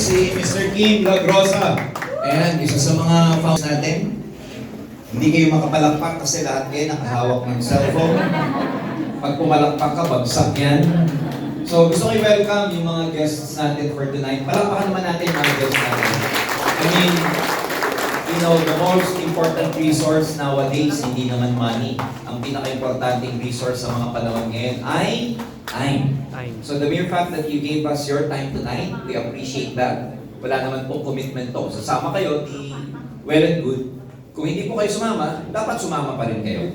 si Mr. Kim Lagrosa. Ayan, isa sa mga founders natin. Hindi kayo makapalakpak kasi lahat kayo nakahawak ng cellphone. Pag pumalakpak ka, bagsak yan. So gusto ko i-welcome yung mga guests natin for tonight. Palakpakan naman natin yung mga guests natin. I mean, you know, the most important resource nowadays, hindi naman money. Ang pinaka-importanting resource sa mga panahon ngayon ay time. So the mere fact that you gave us your time tonight, we appreciate that. Wala naman pong commitment to. Sasama kayo, di well and good. Kung hindi po kayo sumama, dapat sumama pa rin kayo.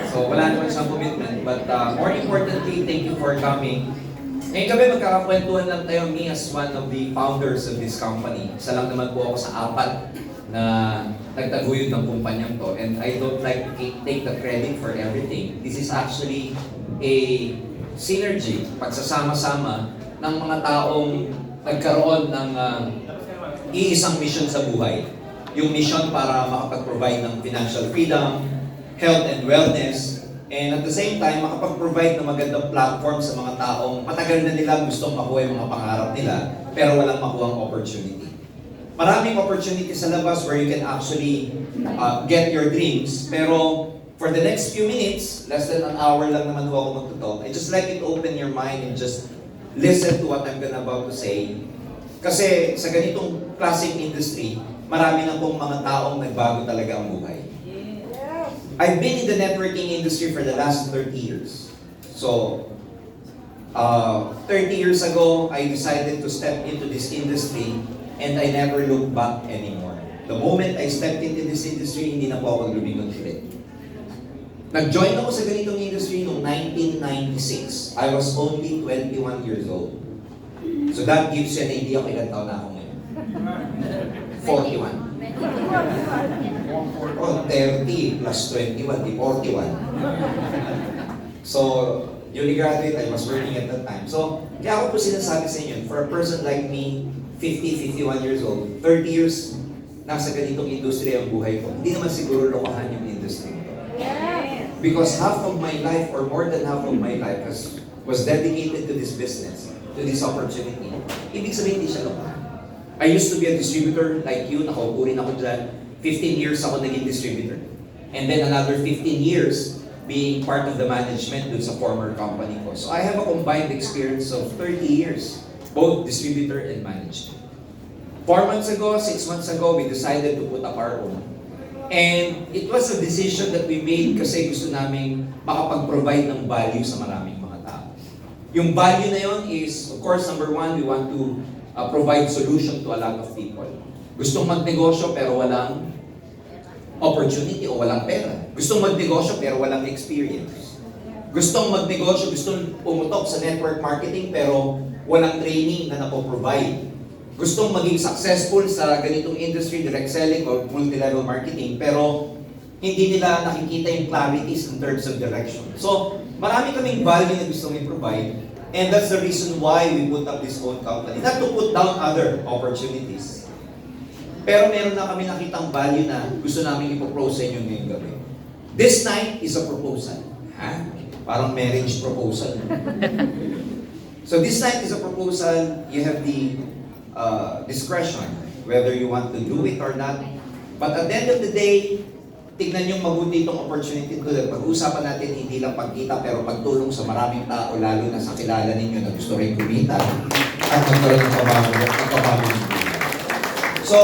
So wala naman siyang commitment. But more importantly, thank you for coming. Ngayon gabi magkakakwentuhan lang tayo, me as one of the founders of this company. Isa lang naman po ako sa apat na nagtaguyod ng kumpanyang to. And I don't like to take the credit for everything. This is actually a synergy, pagsasama-sama ng mga taong nagkaroon ng iisang mission sa buhay. Yung mission para makapag-provide ng financial freedom, health and wellness, and at the same time, makapag-provide ng magandang platform sa mga taong matagal na nila gustong makuha yung mga pangarap nila, pero walang makuhang opportunity. Maraming opportunity sa labas where you can actually get your dreams, pero for the next few minutes, less than an hour lang naman ako magtutalk, I just like you to open your mind and just listen to what I'm about to say. Kasi sa ganitong classic industry, marami na pong mga taong nagbago talaga ang buhay. I've been in the networking industry for the last 30 years. So, 30 years ago, I decided to step into this industry and I never looked back anymore. The moment I stepped into this industry, hindi na po ako lumingon ulit. Nag-join ako sa ganitong industry noong 1996. I was only 21 years old. So that gives you an idea kung ilang taon na ako ngayon. 41. Oh, 30 plus 21, di 41. So, newly graduate, I was working at that time. So, kaya ako po sinasabi sa inyo, for a person like me, 50, 51 years old, 30 years nasa ganitong industry ang buhay ko, hindi naman siguro lokahan yung industry ko. Because half of my life, or more than half of my life, was dedicated to this business, to this opportunity. Ibig sabihin, hindi siya lokahan. I used to be a distributor like you, nakaupo rin ako dyan. 15 years ako naging distributor. And then another 15 years being part of the management dun sa former company ko. So I have a combined experience of 30 years, both distributor and management. 4 months ago, 6 months ago, we decided to put up our own. And it was a decision that we made kasi gusto namin makapag-provide ng value sa maraming mga tao. Yung value na yon is, of course, number one, we want to provide solution to a lot of people. Gustong magnegosyo pero walang opportunity o walang pera. Gustong magnegosyo pero walang experience. Gustong magnegosyo, gustong pumutok sa network marketing pero walang training na napoprovide. Gustong maging successful sa ganitong industry, direct selling or multi-level marketing, pero hindi nila nakikita yung clarities in terms of direction. So, marami kaming value na gustong i-provide, and that's the reason why we put up this own company. Not to put down other opportunities. Pero meron na kami nakitang value na gusto namin ipopropose sa inyo ngayong gabi. This night is a proposal. Ha? Parang marriage proposal. So this night is a proposal. You have the discretion whether you want to do it or not. But at the end of the day, tignan yung mabuti itong opportunity ko. Pag-uusapan natin hindi lang pagkita pero pagtulong sa maraming tao, lalo na sa kilala ninyo na gusto rin kumita at magkaroon ng pagbabago. So,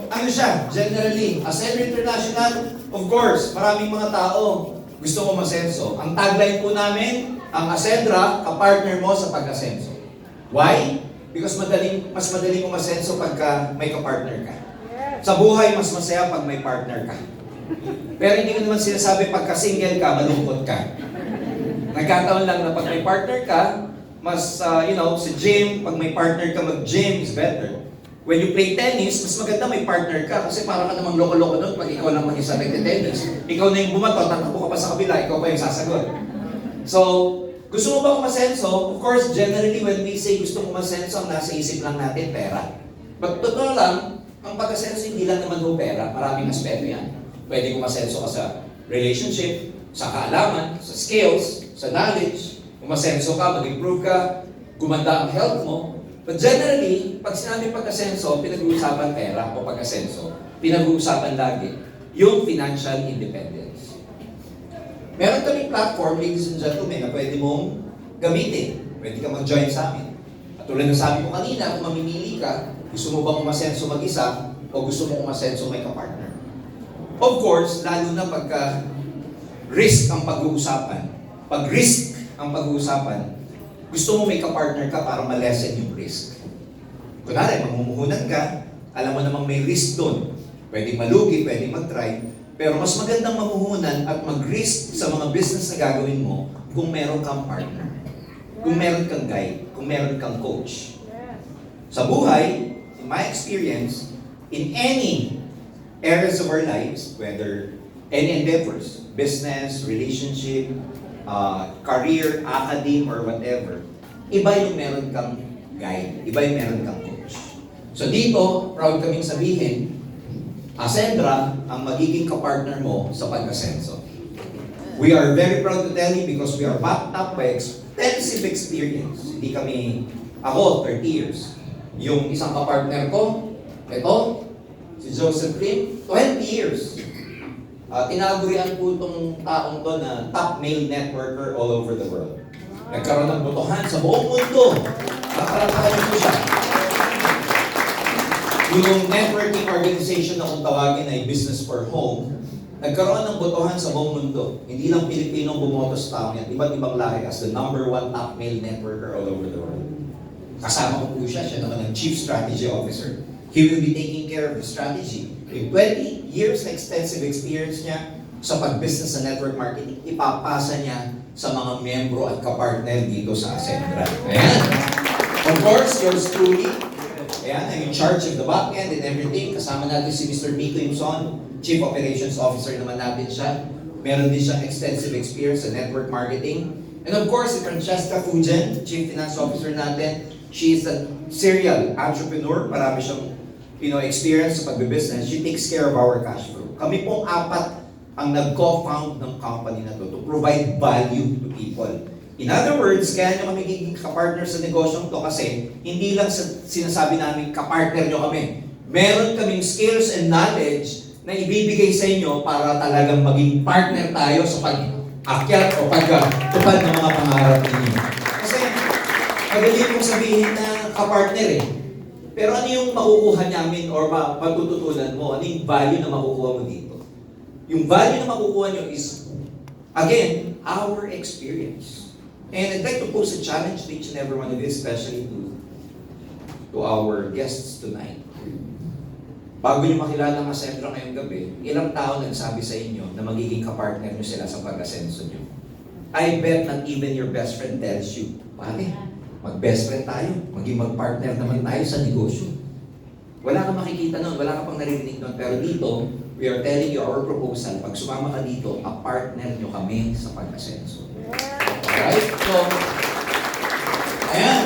ano siya? Generally, Ascender International, of course, maraming mga tao gusto mo masenso. Ang tagline po namin, ang Ascendra, kapartner mo sa pag-asenso. Why? Because mas madaling umasenso pagka may kapartner ka. Sa buhay, mas masaya pag may partner ka. Pero hindi ko naman sinasabi pagka single ka, malungkot ka. Nagkataon lang na pag may partner ka, mas, sa gym, pag may partner ka, mag-gym is better. When you play tennis, mas maganda may partner ka kasi para ka namang loko-loko nun pag ikaw lang mag-isa nagte-tennis. Ikaw na yung bumato, tatakbo ka pa sa kabila, ikaw pa yung sasagot. So, gusto mo ba umasenso? Of course, generally when we say gusto mo umasenso, ang nasa isip lang natin pera. But totoo lang, ang pag-asenso hindi lang naman ho pera. Maraming aspeto yan. Pwede umasenso ka sa relationship, sa kaalaman, sa skills, sa knowledge. Umasenso ka, mag-improve ka, gumanda ang health mo. But generally, pag sinabi pag-asenso, pinag-uusapan pera o pag-asenso, pinag-uusapan lagi yung financial independence. Meron kaming platform, ladies and gentlemen, na pwede mong gamitin. Pwede ka mag-join sa amin. At tulad ng sabi ko kanina, kung mamimili ka, gusto mo bang umasenso mag-isa o gusto mo umasenso may kapartner? Of course, lalo na pagka risk ang pag-uusapan. Pag risk ang pag-uusapan, gusto mo may kapartner ka para ma-lessen yung risk. Kunwari, mamumuhunan ka, alam mo namang may risk doon. Pwedeng malugi, pwedeng mag-try, pero mas magandang mamuhunan at mag-risk sa mga business na gagawin mo kung meron kang partner, kung meron kang guide, kung meron kang coach. Sa buhay, in my experience, in any areas of our lives, whether any endeavors, business, relationship, career, academe, or whatever, iba yung meron kang guide, iba yung meron kang coach. So dito, proud kaming sabihin, Ascendra ang magiging kapartner mo sa pag-asenso. We are very proud to tell you because we are backed up by extensive experience. Hindi kami, ako, 30 years. Yung isang kapartner ko, ito, si Joseph Lim, 20 years. Tinagurian po itong taong to na top male networker all over the world. Nagkaroon ng botohan sa buong mundo. Nakaratahan po siya. Yung networking organization na kung tawagin ay Business for Home, nagkaroon ng botohan sa buong mundo. Hindi lang Pilipinong bumoto sa taong yan. Iba't ibang lahi as the #1 top male networker all over the world. Kasama ko po siya. Siya naman ang Chief Strategy Officer. He will be taking care of the strategy. Yung 20 years na extensive experience niya sa pag-business sa network marketing, ipapasa niya sa mga membro at kapartner dito sa Ascendra. Ayan. Of course, yours truly, ayan, I'm in charge of the back end and everything. Kasama natin si Mr. Miko Imson, Chief Operations Officer naman natin siya. Meron din siyang extensive experience sa network marketing. And of course, si Francesca Fugen, Chief Finance Officer natin. She is a serial entrepreneur. Marami siyang experience sa pagbe-business. She takes care of our cash flow. Kami pong apat ang nag-co-found ng company na to provide value to people. In other words, kaya nyo kami magiging kapartner sa negosyong to kasi hindi lang sinasabi namin kapartner nyo kami. Meron kaming skills and knowledge na ibibigay sa inyo para talagang maging partner tayo sa pag-akyat o pag-tupad ng mga pangarap ninyo. Kasi madali kong sabihin na kapartner eh. Pero ano yung makukuha namin or matututunan mo? Ano yung value na makukuha mo dito? Yung value na makukuha nyo is, again, our experience. And I'd like to pose a challenge to each and every one of you, especially to our guests tonight. Bago nyo makilala ang Ascendra ngayong gabi, ilang tao nagsabi sa inyo na magiging kapartner nyo sila sa pag-asenso nyo? I bet not even your best friend tells you, pare, mag-best friend tayo, maging mag-partner naman tayo sa negosyo. Wala kang makikita nun, wala kang pang naririnig nun, pero dito, we are telling you our proposal, pag sumama ka dito, a-partner nyo kami sa pag-asenso. Alright? So, ayan.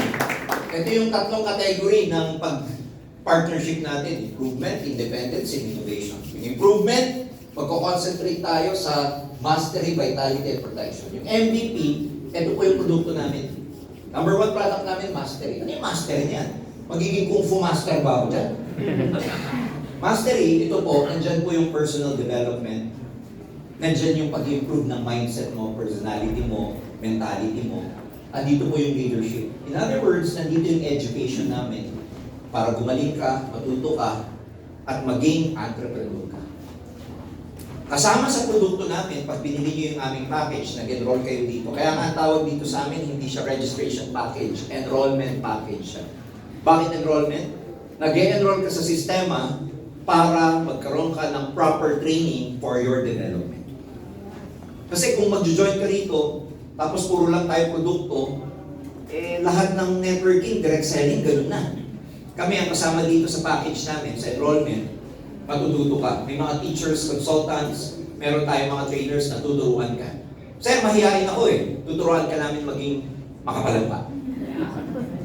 Ito yung tatlong category ng pag-partnership natin. Improvement, independence, and innovation. Yung improvement, magko-concentrate tayo sa mastery, vitality, and protection. Yung MVP, ito po yung produkto namin. Number 1 product namin, mastery. Ano yung mastery niyan? Magiging kung fu master ba ako dyan? Mastery, ito po, nandyan po yung personal development. Nandyan yung pag-improve ng mindset mo, personality mo, mentality mo. Andito po yung leadership. In other words, nandito yung education namin para gumaling ka, matuto ka, at maging entrepreneur ka. Kasama sa produkto namin, pag binili nyo yung aming package, nag-enroll kayo dito. Kaya nga ang tawag dito sa amin, hindi siya registration package, enrollment package siya. Bakit enrollment? Nag-enroll ka sa sistema para magkaroon ka ng proper training for your development. Kasi kung mag-join ka rito, tapos puro lang tayo produkto, lahat ng networking, direct selling, ganun na. Kami ang kasama dito sa package namin, sa enrollment, matututo ka. May mga teachers, consultants, meron tayong mga trainers na tuturuan ka. Sir, mahihain ako eh. Tuturuan ka namin maging makapalampa.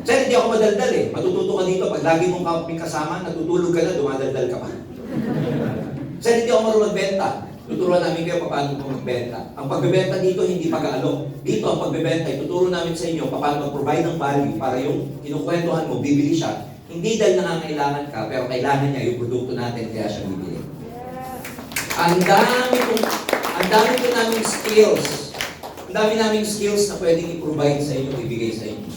Sir, hindi ako madaldal eh. Matututo ka dito. Pag lagi mong kasama, natutulog ka na, dumadaldal ka pa. Sir, hindi ako marunong magbenta. Tuturuan namin kayo paano magbenta. Ang pagbebenta dito, hindi pag-aalok. Dito, ang pagbebenta, ituturo namin sa inyo paano mag-provide ng value para yung kinukwentuhan mo, bibili siya. Hindi dahil nangangailangan ka, pero kailangan niya yung produkto natin, kaya siya bibili. Ang dami po naming skills. Ang dami naming skills na pwedeng i-provide sa inyo, ibigay sa inyo.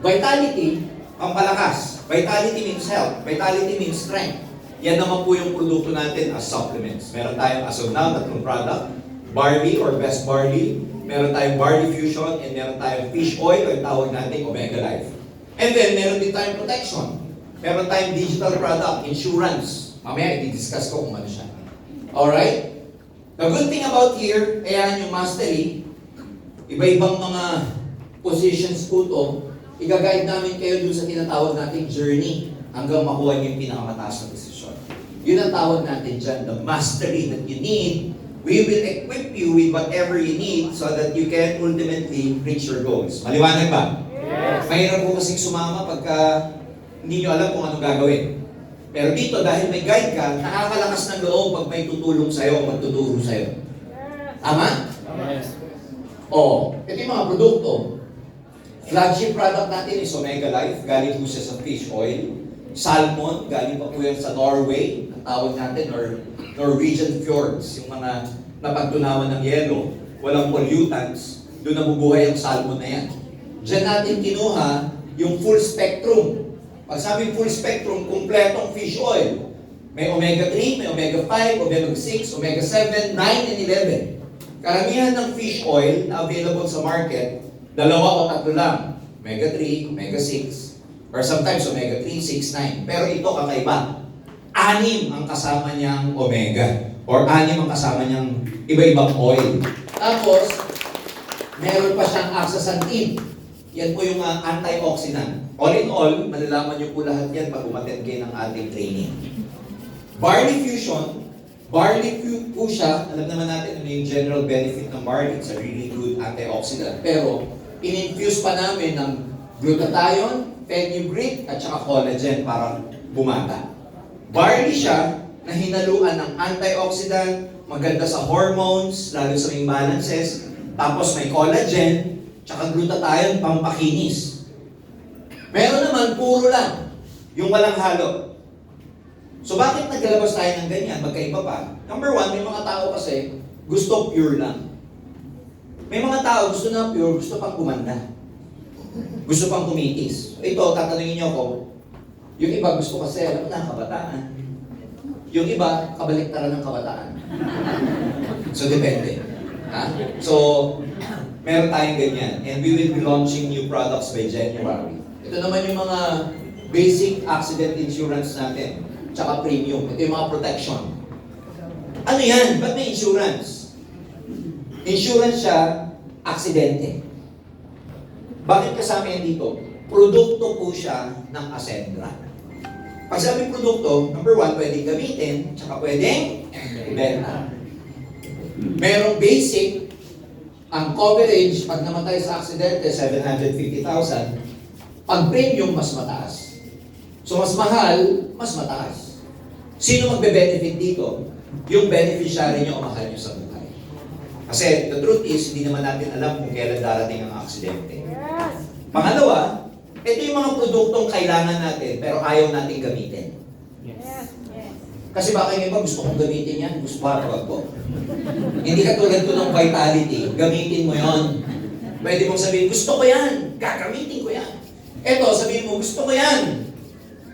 Vitality, pampalakas. Vitality means health. Vitality means strength. Yan naman po yung produkto natin as supplements. Meron tayong as of now, tatlong product. Barley or best barley. Meron tayong barley fusion and meron tayong fish oil o yung tawag natin Omega Life. And then, meron din tayong protection. Meron tayong digital product, insurance. Mamaya, i-discuss ko kung ano siya. Alright? The good thing about here, ayan yung mastery. Iba-ibang mga positions po to. I-guide namin kayo dun sa tinatawag nating journey hanggang makuha niyo yung pinakamataas na desisyon. Yun ang tawag natin dyan, the mastery that you need. We will equip you with whatever you need so that you can ultimately reach your goals. Maliwanag ba? Yes. Mahirap po kasing sumama pagka hindi nyo alam kung anong gagawin. Pero dito, dahil may guide ka, nakakalakas ng loob pag may tutulong sa'yo o magtuturo sa'yo. Tama? Yes. Ito yung mga produkto. Flagship product natin is Omega Life. Galing po siya sa fish oil. Salmon, galing pa po yan sa Norway, ang tawag natin, or Norwegian fjords, yung mga napagtunawan ng yelo, walang pollutants, doon nabubuhay ang salmon na yan. Diyan natin kinuha yung full spectrum. Pag sabing full spectrum, kumpletong fish oil. May omega 3, may omega 5, omega 6, omega 7, 9, and 11. Karamihan ng fish oil na available sa market, 2 o 3 lang. Omega 3, omega 6, or sometimes omega 3, 6, 9. Pero ito kakaiba. 6 ang kasama niyang omega. Or 6 ang kasama niyang iba-ibang oil. Tapos, meron pa siyang astaxanthin. Yan po yung antioxidant. All in all, malalaman niyo po lahat yan pag umattend kayo ng ating training. Barley fusion. Barley po siya. Alam naman natin ano yung general benefit ng barley. It's a really good antioxidant. Pero, in-infuse pa namin ng glutathione, fenugreek, at saka collagen para bumata. Barley siya na hinaluan ng antioxidant, maganda sa hormones, lalo sa imbalances, tapos may collagen, tsaka glutathione, pampakinis. Meron naman, puro lang, yung walang halo. So bakit naglalabas tayo ng ganyan? Magkaiba pa. Number 1, may mga tao kasi gusto pure lang. May mga tao gusto na pure, gusto pang kumanda. Gusto pang kumitis. Ito, tatanungin niyo ako, yung iba gusto kasi, alam mo na, kabataan. Yung iba, kabaliktaran ng kabataan. So, depende. Ha? So, meron tayong ganyan. And we will be launching new products by January. Ito naman yung mga basic accident insurance natin. Tsaka premium. Ito yung mga protection. Ano yan? Ba't may insurance? Insurance siya, aksidente. Bakit kasama yan dito? Produkto po siya ng Ascendra. Pag sabi produkto, number 1, pwedeng gamitin, tsaka pwedeng ibenta. Merong basic, ang coverage, pag namatay sa aksidente, 750,000. Pag premium, mas mataas. So mas mahal, mas mataas. Sino magbe-benefit dito? Yung beneficiary nyo o mahal nyo sa buhay. Kasi the truth is, hindi naman natin alam kung kailan darating ang aksidente. Pangalawa, ito yung mga produktong kailangan natin pero ayaw natin gamitin. Yes. Kasi baka yung iba gusto kong gamitin yan, gusto ba ko. Hindi katulad ko ng Vitality, gamitin mo yon. Pwede mong sabihin, gusto ko yan, gagamitin ko yan. Ito, sabihin mo, gusto ko yan,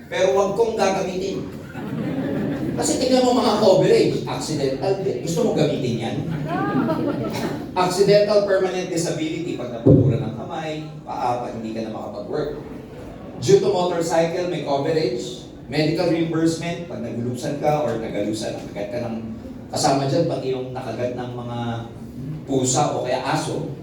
pero wag kong gagamitin. Kasi tingnan mo mga coverage, accidental, gusto mo gamitin yan? Accidental permanent disability, pag naputuran ng kamay, paa, pag hindi ka na makapag-work. Due to motorcycle, may coverage. Medical reimbursement, pag nagulusan ka or nagalusan, nakagat ka ng kasama dyan, pati yung nakagat ng mga pusa o kaya aso.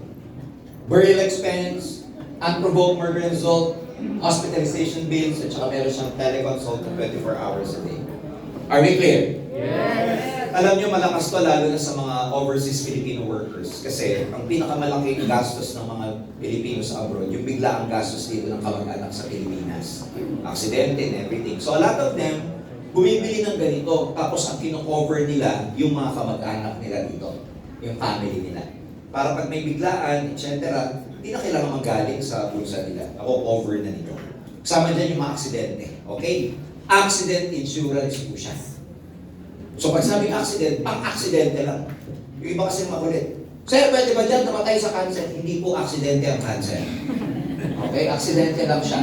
Burial expense, unprovoked murder result, hospitalization bills, at saka meron siyang teleconsult na 24 hours a day. Are we clear? Yes. Alam nyo, malakas to lalo na sa mga overseas Filipino workers. Kasi ang pinakamalaking gastos ng mga Pilipino sa abroad, yung bigla ang gastos dito ng kamag-anak sa Pilipinas. Aksidente and everything. So a lot of them, bumibili ng ganito, tapos ang kino-cover nila yung mga kamag-anak nila dito, yung family nila. Para pag may biglaan, etc., hindi na kailangan magaling sa bulsa nila. Ako, cover na nito. Kasama dyan yung mga aksidente. Okay? Accident insurance po siya. So pag sabing accident, pang-aksidente lang. Yung iba kasi makulit. Sir, pwede ba dyan namatay sa cancer? Hindi po aksidente ang cancer. Okay? Aksidente lang siya.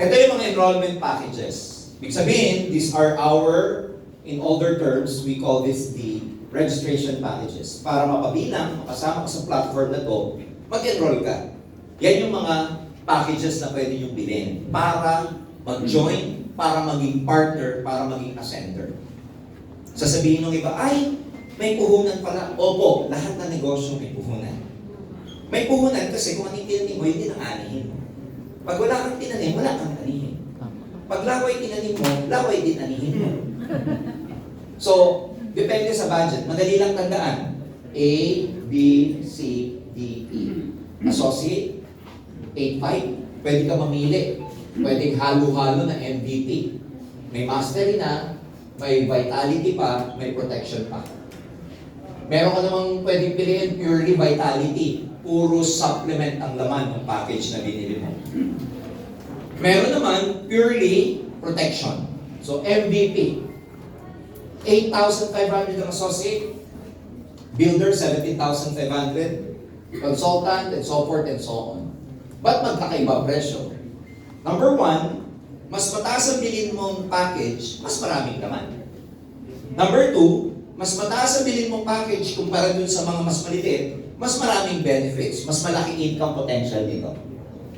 Ito yung mga enrollment packages. Ibig sabihin, these are our, in older terms, we call this the registration packages. Para mapabilang, makasama ka sa platform na to, mag-enroll ka. Yan yung mga packages na pwede nyo bilhin para mag-join, para maging partner, para maging ascender. Sasabihin ng iba, ay, may puhunan pala. Opo, lahat ng negosyo may puhunan. May puhunan kasi kung anong tinanim mo, yun din ang anihin mo. Pag wala kang tinanim, wala kang anihin. Pag laway tinanim mo, laway din anihin mo. So, depende sa budget. Madali lang tandaan. A, B, C, D, E. Associate, 8-5. Pwede ka mamili. Pwedeng halo-halo na MVP. May mastery na, may vitality pa, may protection pa. Meron ka namang pwedeng piliin purely vitality. Puro supplement ang laman ng package na binili mo. Meron naman purely protection. So MVP, 8,500 ang associate, builder 17,500, consultant, and so forth and so on. Ba't magkakaiba presyo? Number one, mas mataas ang bilhin mong package, mas maraming laman. Number two, mas mataas ang bilhin mong package kumpara dun sa mga mas maliliit, mas maraming benefits, mas malaking income potential dito.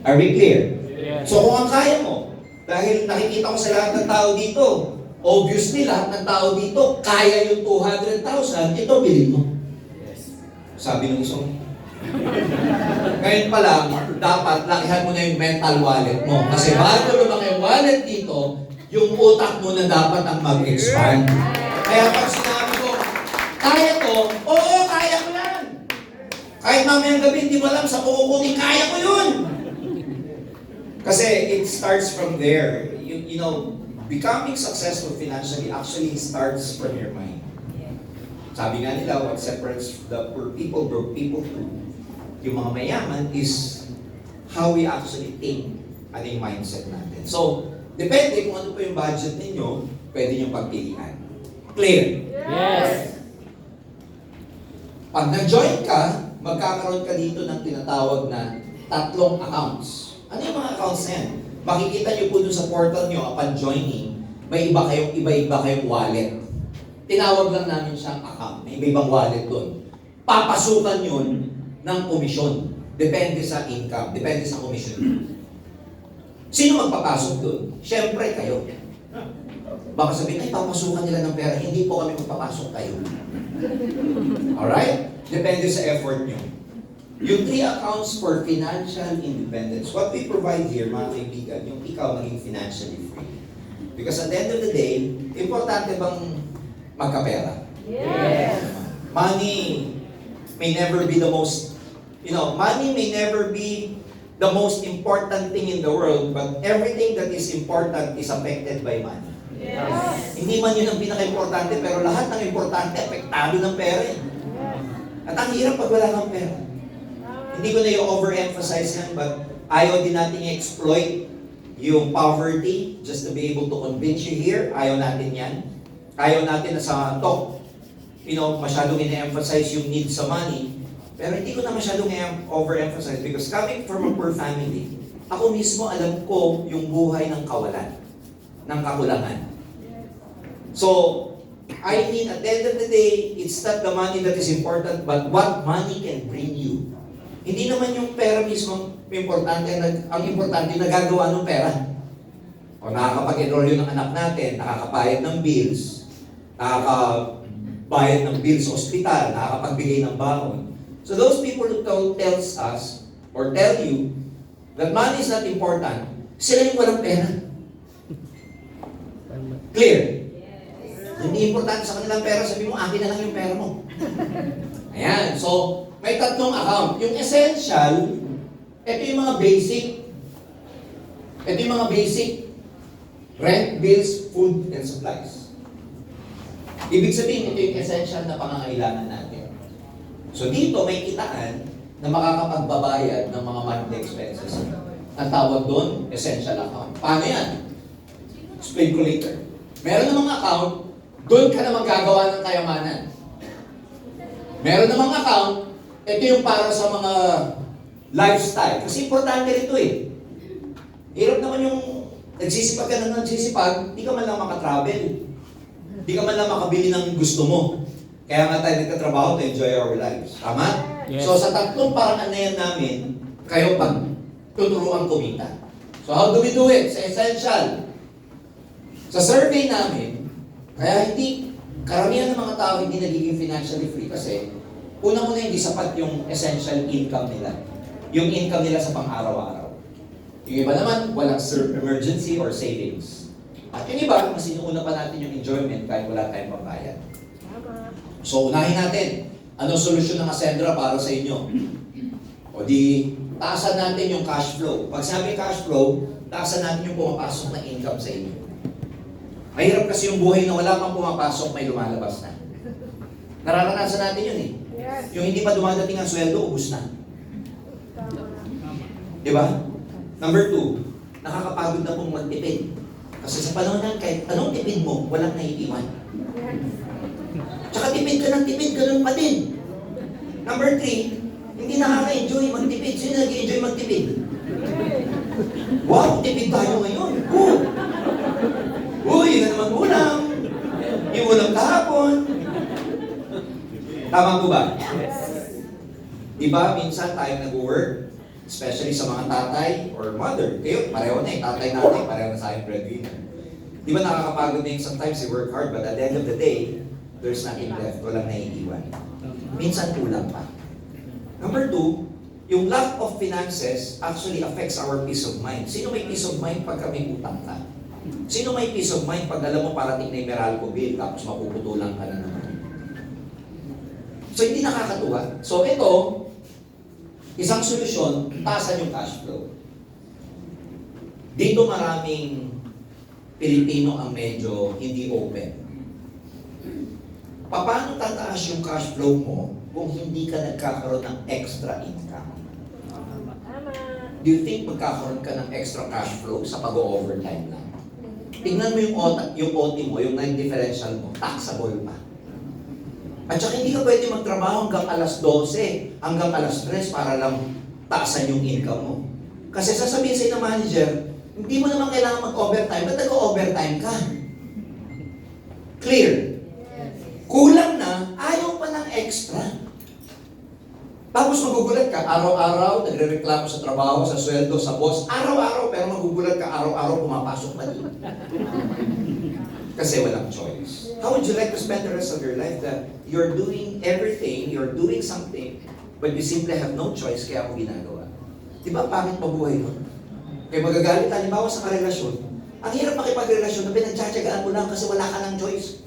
Are we clear? Yes. So kung ang kaya mo, dahil nakikita ko sa lahat ng tao dito, obviously lahat ng tao dito, kaya yung 200,000, ito bilhin mo. Yes. Sabi ng isang, ngayon pa lang, dapat lakihan mo na yung mental wallet mo. Kasi bago lumaki yung wallet dito, yung utak mo na dapat ang mag-expand. Kaya pag sinabi ko, kaya ko, oo, kaya ko yan. Kahit mamayang gabi, hindi mo alam sa kukukunin, kaya ko yun. Kasi it starts from there. You know, becoming successful financially actually starts from your mind. Sabi nga nila, what separates the poor people, broke people to yung mga mayaman is how we actually think, ano yung mindset natin. So, depende kung ano po yung budget ninyo, pwede nyo pagpilian. Clear? Yes. Pag nag-join ka, magkakaroon ka dito ng tinatawag na 3 accounts. Ano yung mga accounts na yan? Makikita nyo po dun sa portal nyo upon joining, may iba-iba kayong wallet. Tinawag lang namin siyang account. May iba-ibang wallet doon. Papasukan yun ng komisyon. Depende sa income. Depende sa komisyon. Sino magpapasok doon? Siyempre kayo. Baka sabihin, ay, papasukan nila ng pera. Hindi po kami magpapasok kayo. Alright? Depende sa effort nyo. Yung 3 accounts for financial independence. What we provide here, mga kaibigan, yung ikaw maging financially free. Because at the end of the day, importante bang magkapera? Yes. Money may never be the most, money may never be the most important thing in the world, but everything that is important is affected by money. Yes. Hindi man yun ang pinaka-importante, pero lahat ng importante, apektado ng pera eh. At ang hirap pag wala kang pera. Hindi ko na yung overemphasize yan, but ayaw din natin i-exploit yung poverty just to be able to convince you here. Ayaw natin yan. Ayaw natin na sa talk, masyadong ina-emphasize yung need sa money. Pero hindi ko na masyadong overemphasize because coming from a poor family, ako mismo alam ko yung buhay ng kawalan, ng kakulangan. So, I mean, at the end of the day, it's not the money that is important, but what money can bring you. Hindi naman yung pera mismo importante, ang importante yung nagagawa ng pera. O nakakapag-enroll yun ng anak natin, nakakapayad ng bills, nakakabayad ng bills sa ospital, nakakapagbigay ng baon. So those people who tells us, or tell you, that money is not important, sila yung walang pera. Clear? Hindi importante sa kanilang pera, sabi mo, akin na lang yung pera mo. Ayan, so, may 3 account. Yung essential, ito yung mga basic. Ito yung mga basic. Rent, bills, food, and supplies. Ibig sabihin, ito yung essential na pangangailangan natin. So dito may kitaan na makakapagbabayad ng mga monthly expenses. Ang tawag doon, essential account. Paano yan? Explain ko later. Meron namang account, doon ka na magagawa ng kayamanan. Meron namang account, ito yung para sa mga lifestyle. Kasi importante rito eh. Hirap naman yung nagsisipag ka na nagsisipag, di ka man lang makatravel. Di ka man lang makabili ng gusto mo. Kaya nga tayo nagtatrabaho to enjoy our lives. Tama? Yes. So sa tatlong paraan na yan namin, kayo pag tuturuan kumita. So how do we do it? Sa essential. Sa survey namin, kaya hindi, karamihan ng mga tao hindi nagiging financially free kasi una-una hindi sapat yung essential income nila. Yung income nila sa pang-araw-araw. Yung iba naman, walang emergency or savings. At yung iba, mas inuuna pa natin yung enjoyment kahit wala tayong pambayad. So unahin natin, anong solusyon ng Ascendra para sa inyo? O di, taasan natin yung cash flow. Pag sabi cash flow, taasan natin yung pumapasok na income sa inyo. Mahirap kasi yung buhay na wala pang pumapasok, may lumalabas na. Nararanasan natin yun eh. Yung hindi pa dumadating ang sweldo, ubus na. Diba? Number 2, nakakapagod na pong magtipid. Kasi sa panahon yan, kahit anong tipid mo, walang naiiwan. Tsaka tipid ka ng tipid, ganun pa din. Number 3, hindi nakaka-enjoy magtipid. Sino nag-enjoy magtipid? Wow, tipid tayo ngayon. Uy, yun na naman ulam. Yung ulam kahapon. Tama ko ba? Diba, minsan tayo nag-work, especially sa mga tatay or mother. Kayo, pareho na eh. Tatay natin, pareho na sa aking breadwinner. Di ba nakakapagod na yung sometimes you work hard, but at the end of the day, there's nothing left. Walang naiiwan. Minsan kulang pa. Number 2, yung lack of finances actually affects our peace of mind. Sino may peace of mind pagka may utang ka? Sino may peace of mind pag alam mo parating na yung Meralco bill tapos mapuputulan ka na naman? So hindi nakakatuwa. So ito, isang solusyon, taasan yung cash flow. Dito maraming Pilipino ang medyo hindi open. Paano tataas yung cash flow mo kung hindi ka nagkakaroon ng extra income? Do you think magkakaroon ka ng extra cash flow sa pag-overtime lang? Tingnan mo yung OT mo, yung night differential mo, taxable pa. At saka hindi ka pwede magtrabaho hanggang alas 12, hanggang alas 3 para lang taasan yung income mo. Kasi sasabihin sa'yo ng manager, hindi mo naman kailangan mag-overtime, ba't nag-overtime ka? Clear? Kulang na, ayaw pa ng extra. Tapos magugulat ka, araw-araw, nagre-reklamo sa trabaho, sa sweldo, sa boss, araw-araw, pero magugulat ka, araw-araw, pumapasok pa din. Kasi walang choice. How would you like to spend the rest of your life that you're doing everything, you're doing something, but you simply have no choice, kaya mo ginagawa? Di ba pangit mabuhay nun? Kaya magagalit, halimbawa sa karelasyon, ang hirap makipagrelasyon na pinagtsatsagaan mo lang kasi wala ka ng choice.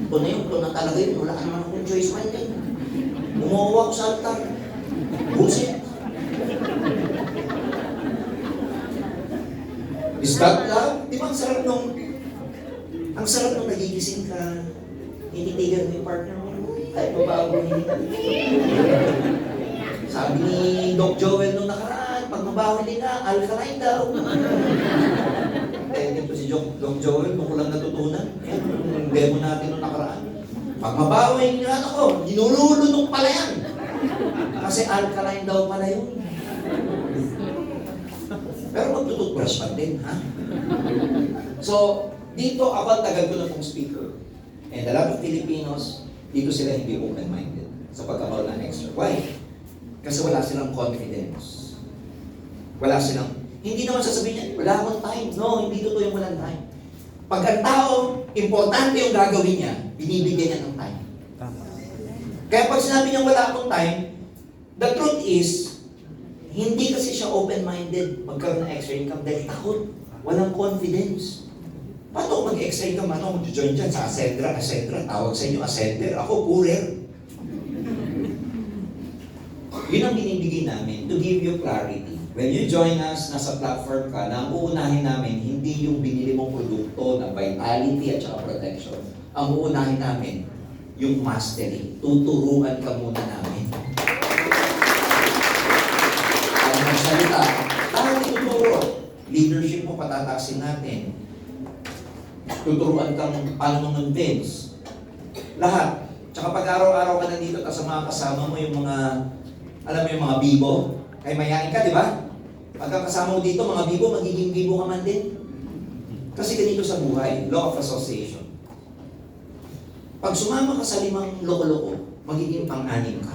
Ito na yun, ito na talaga yun, wala ka naman akong choice man din. Umuha ko sa altar. Busit. Is that love? Di ba ang sarap nung nagigising ka, tinitigan mo yung partner mo, kahit mabago hindi na. Sabi ni Doc Joel nung nakaraan, pag mabaho din ka, alkaline daw. Dito si Doc Joel, nung ko lang natutunan. Yan, yung demo natin nung nakaraan. Pag mabaho yung ako, ninululunok pala yan. Kasi alkaline daw pala yun. Pero magtututbrush pa din, ha? So, dito ako tagal ko na pong speaker. And a lot of Filipinos, dito sila hindi open-minded sa pagkakaroon ng extra. Why? Kasi wala silang confidence. Wala silang, hindi naman sasabihin niya, wala akong time. No, hindi totoo yung walang time. Pag ang tao, importante yung gagawin niya, binibigyan niya ng time. Kaya pag sinabi niya wala akong time, the truth is, hindi kasi siya open-minded magkaroon ng extra income dahil takot. Walang confidence. Paano kung mag-extra income? Paano mag-join dyan sa Ascendra? Ascendra, tawag sa inyo Ascender. Ako, courier. Yun ang binibigay namin to give you clarity. When you join us, nasa platform ka, na ang uunahin namin, hindi yung binili produkto ng vitality at saka protection. Ang uunahin namin, yung mastery. Tuturuan ka muna namin. Ang magsalita, lahat ituturo. Leadership mo, patataasin natin. Tuturuan kang paano mag-convince. Lahat. Tsaka pag araw-araw ka nandito, tapos sa mga kasama mo, yung mga, alam mo yung mga bibo, kay mayain ka, di ba? Pagka kasama mo dito, mga bibo, magiging bibo ka man din. Kasi ganito sa buhay, law of association. Pag sumama ka sa 5 loko-loko, magiging pang-anim ka.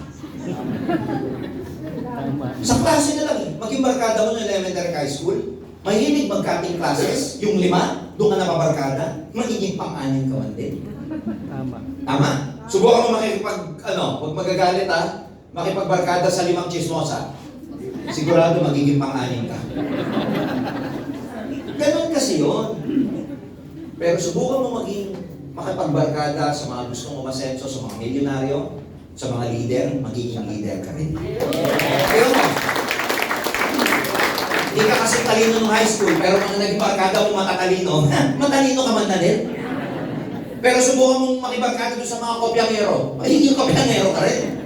Tama. Sa klase na lang eh. Maging barkada mo ng elementary high school, mahilig mag-cutting classes, yung 5, doon ka napabarkada, magiging pang-anim ka man din. Tama. Tama? Subukan mo huwag magagalit ha, makipagbarkada sa 5 chismosa. Sigurado magiging pang-anim ka. Ganon kasi yun. Pero subukan mo maging makipagbarkada sa mga gustong umasenso, sa mga milyonaryo, sa mga leader, magiging leader ka rin. Ayun mo. Hindi ka kasi talino ng high school, pero kung naging barkada mo matatalino, matalino ka man na din. Pero subukan mong makibarkada doon sa mga kopyangero, magiging kopyangero ka rin.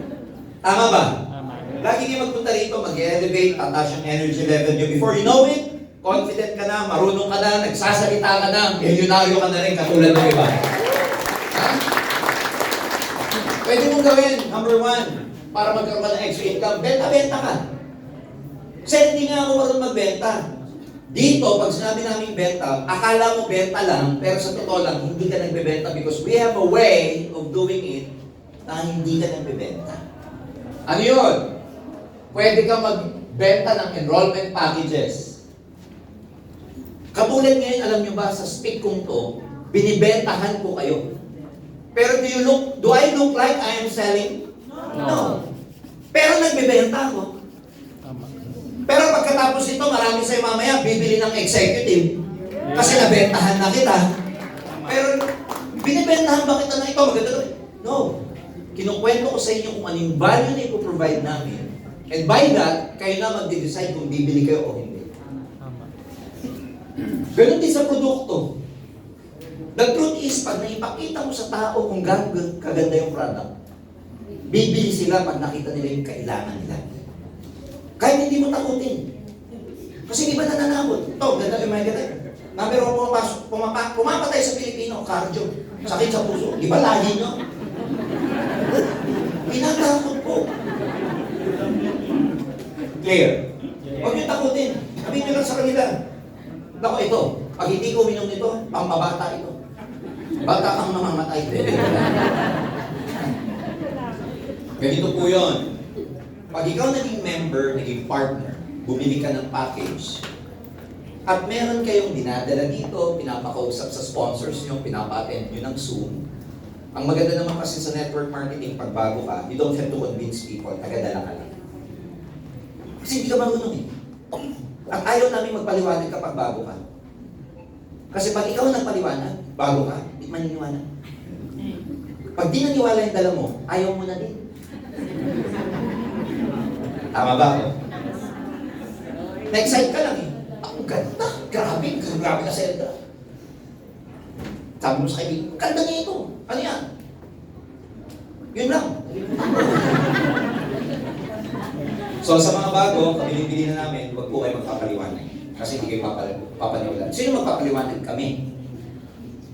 Tama ba? Tama. Lagi kayo magpunta rito, mag-elevate, tataas yung energy level nyo. Before you know it, confident ka na, marunong ka na, nagsasalita ka na, milyonaryo ka na rin, katulad ng iba. Ha? Pwede mong gawin, number 1, para magkaroon ka ng extra income, benta-benta ka. Kasi hindi nga ako marunong magbenta. Dito, pag sinabi namin benta, akala mo benta lang, pero sa totoo lang, hindi ka nagbebenta because we have a way of doing it na hindi ka nagbebenta. Ano yun? Pwede ka magbenta ng enrollment packages. Katulad ngayon, alam nyo ba, sa speak kong to, binibentahan ko kayo. Pero do I look like I am selling? No. Pero nagbebenta ako. Tama. Pero pagkatapos nito, marami sa'yo mamaya bibili ng executive. Kasi nabentahan na kita. Pero binibentahan ba kita na ito? Maganda to. No. Kinukwento ko sa inyo kung anong value na ipoprovide namin. And by that, kayo na magde-decide kung bibili kayo o hindi. Tama. Ganon din sa produkto. The truth is, pag naipakita mo sa tao kung gano'n kaganda yung product, bibili sila pag nakita nila yung kailangan nila. Kahit hindi mo takutin. Kasi di ba nananabot? Ito, ganda yung mga ganda. Number 1 pumapatay sa Pilipino, cardio. Sakit sa puso. Di ba lagi nyo? Tinatakot po. Clear? Huwag nyo takutin. Sabihin nyo lang sa kanila. Naku, ito. Pag hindi ko uminom nito, pambabata ito. Bata kang mamamatay. Ganito po yun. Pag ikaw naging member, naging partner, bumili ka ng package, at meron kayong dinadala dito, pinapakausap sa sponsors nyo, pinapa-attend nyo ng Zoom. Ang maganda naman kasi sa network marketing, pag bago ka, you don't have to convince people, tagadala ka lang. Kasi hindi ka marunong eh. At ayaw namin magpaliwanag kapag bago ka. Kasi pag ikaw nagpaliwanag, bago ka, hindi maniniwala. Pag di naniwala yung dala mo, ayaw mo na din. Tama ba ako? Na-excite ka lang eh. Ang ganda, grabe na selda. Sabi mo sa kaibigan, ganda niya ito. Ano yan? Yun lang. So sa mga bago, kabiling-bili na namin, huwag po kayo magpapaliwanag. Kasi hindi kayo papaliwanag. Sino magpapaliwanag? Kami.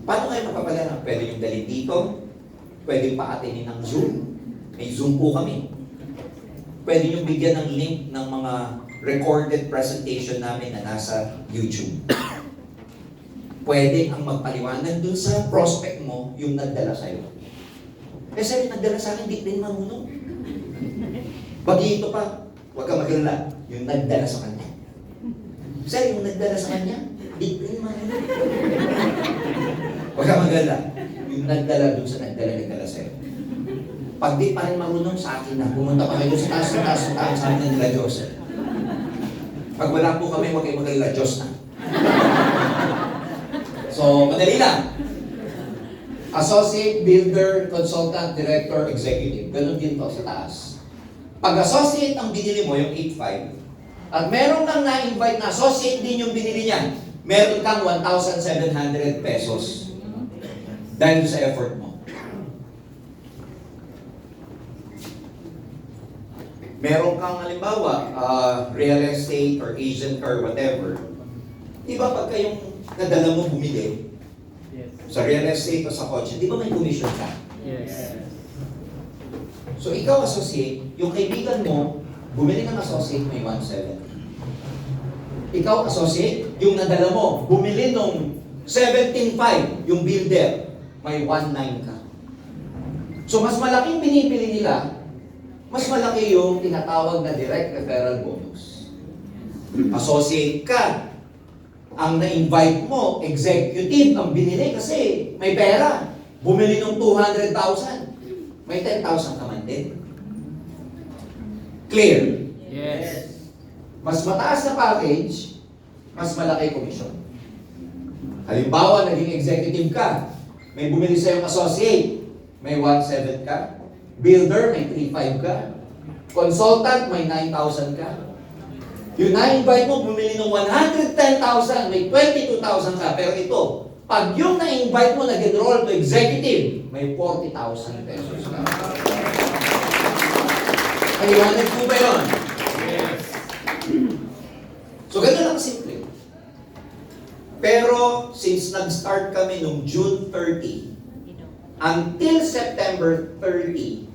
Paano kayo magpapaliwanag? Pwede yung dalhin dito, pwede pa-attendin ng Zoom. May Zoom po kami. Pwede yung bigyan ng link ng mga recorded presentation namin na nasa YouTube. Pwede ang magpaliwanag dun sa prospect mo yung nagdala sa'yo. Kasi yung nagdala sa akin, di rin marunong. Bagito pa, huwag ka magalala, yung nagdala sa kanya. Sir, yung nagdala sa kanya, di rin marunong. Huwag ka magalala, yung nagdala dun sa nagdala sa'yo. Pag di pa rin marunong sa akin na, pumunta pa kayo sa taas, sa amin nila Diyos. Pag wala po kami, huwag kayo magalala, Diyos na. So, madali lang. Associate, Builder, Consultant, Director, Executive. Ganun din to sa taas. Pag associate ang binili mo, yung 8.5, at meron kang na-invite na associate din yung binili niya, meron kang 1,700 pesos dahil sa effort mo. Meron kang halimbawa, real estate or agent or whatever. Di ba pagka yung nadala mo bumili Yes. sa real estate o sa kotse, di ba may commission ka? Yes. So ikaw associate, yung kaibigan mo, bumili ng associate, may 1,700. Ikaw associate, yung nadala mo, bumili nung 17,500, yung builder, may 1,900 ka. So mas malaking binibili nila, mas malaki yung tinatawag na direct referral bonus. Associate ka, ang na-invite mo, executive ang binili kasi may pera. Bumili ng 200,000. May 10,000 ka man din. Clear? Yes. Mas mataas na package, mas malaki commission. Halimbawa, naging executive ka, may bumili sa'yo associate, may 1,700 ka. Builder, may 3,500 ka. Consultant, may 9,000 ka. Yung na-invite mo, bumili ng 110,000, may 22,000 ka. Pero ito, pag yung na-invite mo nag-enroll to executive, may 40,000 pesos ka. Maliwanag po ba yun? Yes. So, ganun lang simple. Pero, since nag-start kami nung June 30, until September 30,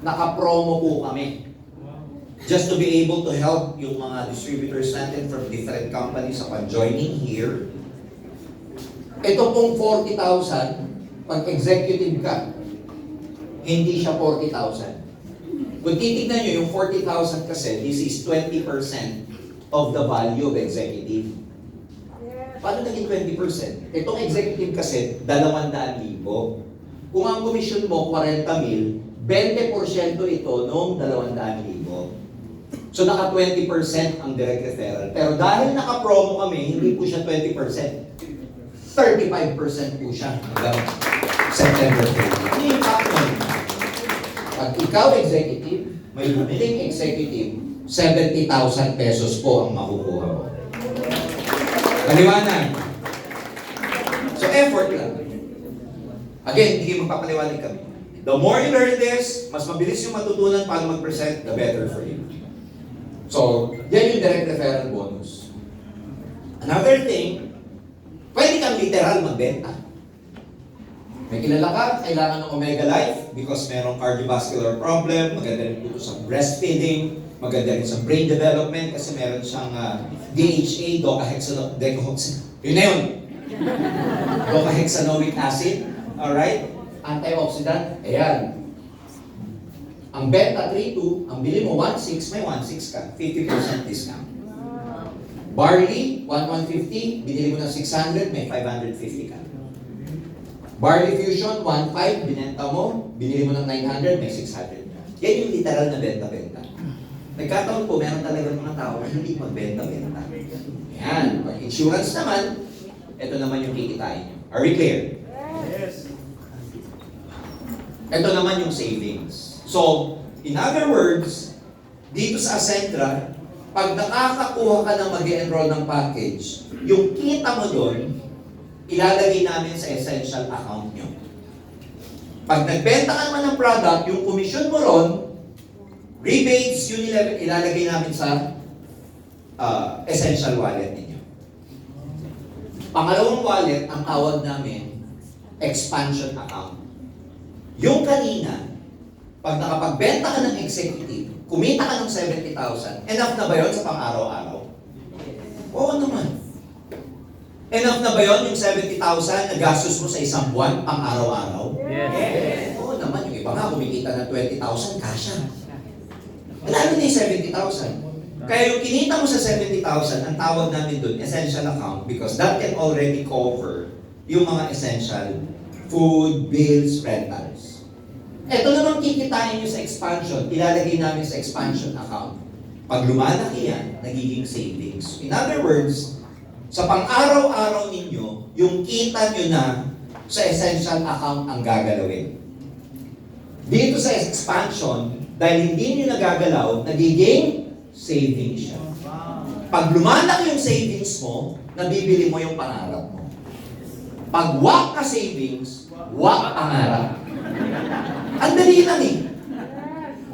naka-promo po kami. Just to be able to help yung mga distributors natin from different companies upon joining here. Ito pong 40,000, pag executive ka, hindi siya 40,000. Kung titignan nyo, yung 40,000 kasi, this is 20% of the value of executive. Paano naging 20%? Itong executive kasi, 200,000. Kung ang commission mo, 40,000, 20% ito noong 200,000. So, naka 20% ang direct referral. Pero dahil naka-promo kami, hindi po siya 20%. 35% po siya hanggang September 30. Ano yung impact nun? Pag ikaw executive, may bumiling executive, 70,000 pesos po ang makukuha mo. Paliwanag. So, effort lang. Again, hindi magpapaliwanag kami. The more you learn this, mas mabilis yung matutunan paano mag-present, the better for you. So, yan yung direct referral bonus. Another thing, pwede kang literal magbenta. May kilala ka, kailangan ng Omega Life because merong cardiovascular problem, maganda rin dito sa breastfeeding, maganda rin sa brain development kasi meron siyang DHA, yun na yun. Docahexanoic acid, alright? Antioxidant, ayan. Ang benta 3.2, ang bili mo 1.6, may 1.6 ka, 50% discount. Barley, 1,150, binili mo ng 600, may 550 ka. Barley Fusion, 1.5, binenta mo, binili mo ng 900, may 600 ka. Yan yung literal na benta-benta. Nagkataon po, meron talaga mga tao na hindi magbenta-benta. Yan. Pag insurance naman, ito naman yung kikitain nyo. Are we clear? Yes. Ito naman yung savings. So, in other words, dito sa Acentra, pag nakakakuha ka ng mag-enroll ng package, yung kita mo doon, ilalagay namin sa essential account nyo. Pag nagbenta ka naman ng product, yung commission mo ron, rebates, yun ilalagay namin sa essential wallet ninyo. Pangalawang wallet, ang tawag namin, expansion account. Yung kanina, pag nakapagbenta ka ng executive, kumita ka ng 70,000, enough na ba yun sa pang-araw-araw? Oo naman. Enough na ba yun yung 70,000 na gastos mo sa isang buwan, pang-araw-araw? Yes. Oo naman, yung iba nga kumikita ng 20,000, kasya. Lalo na yung 70,000. Kaya yung kinita mo sa 70,000, ang tawag namin doon, essential account, because that can already cover yung mga essential food, bills, rentals. Ito naman kikitain nyo sa expansion, ilalagay namin sa expansion account. Pag lumalaki yan, nagiging savings. In other words, sa pang-araw-araw ninyo, yung kita nyo na sa essential account ang gagalawin. Dito sa expansion, dahil hindi nyo nagagalaw, nagiging savings siya. Pag lumalaki yung savings mo, nabibili mo yung pangarap mo. Pag wak ka savings, wak pangarap. Ang dali lang eh.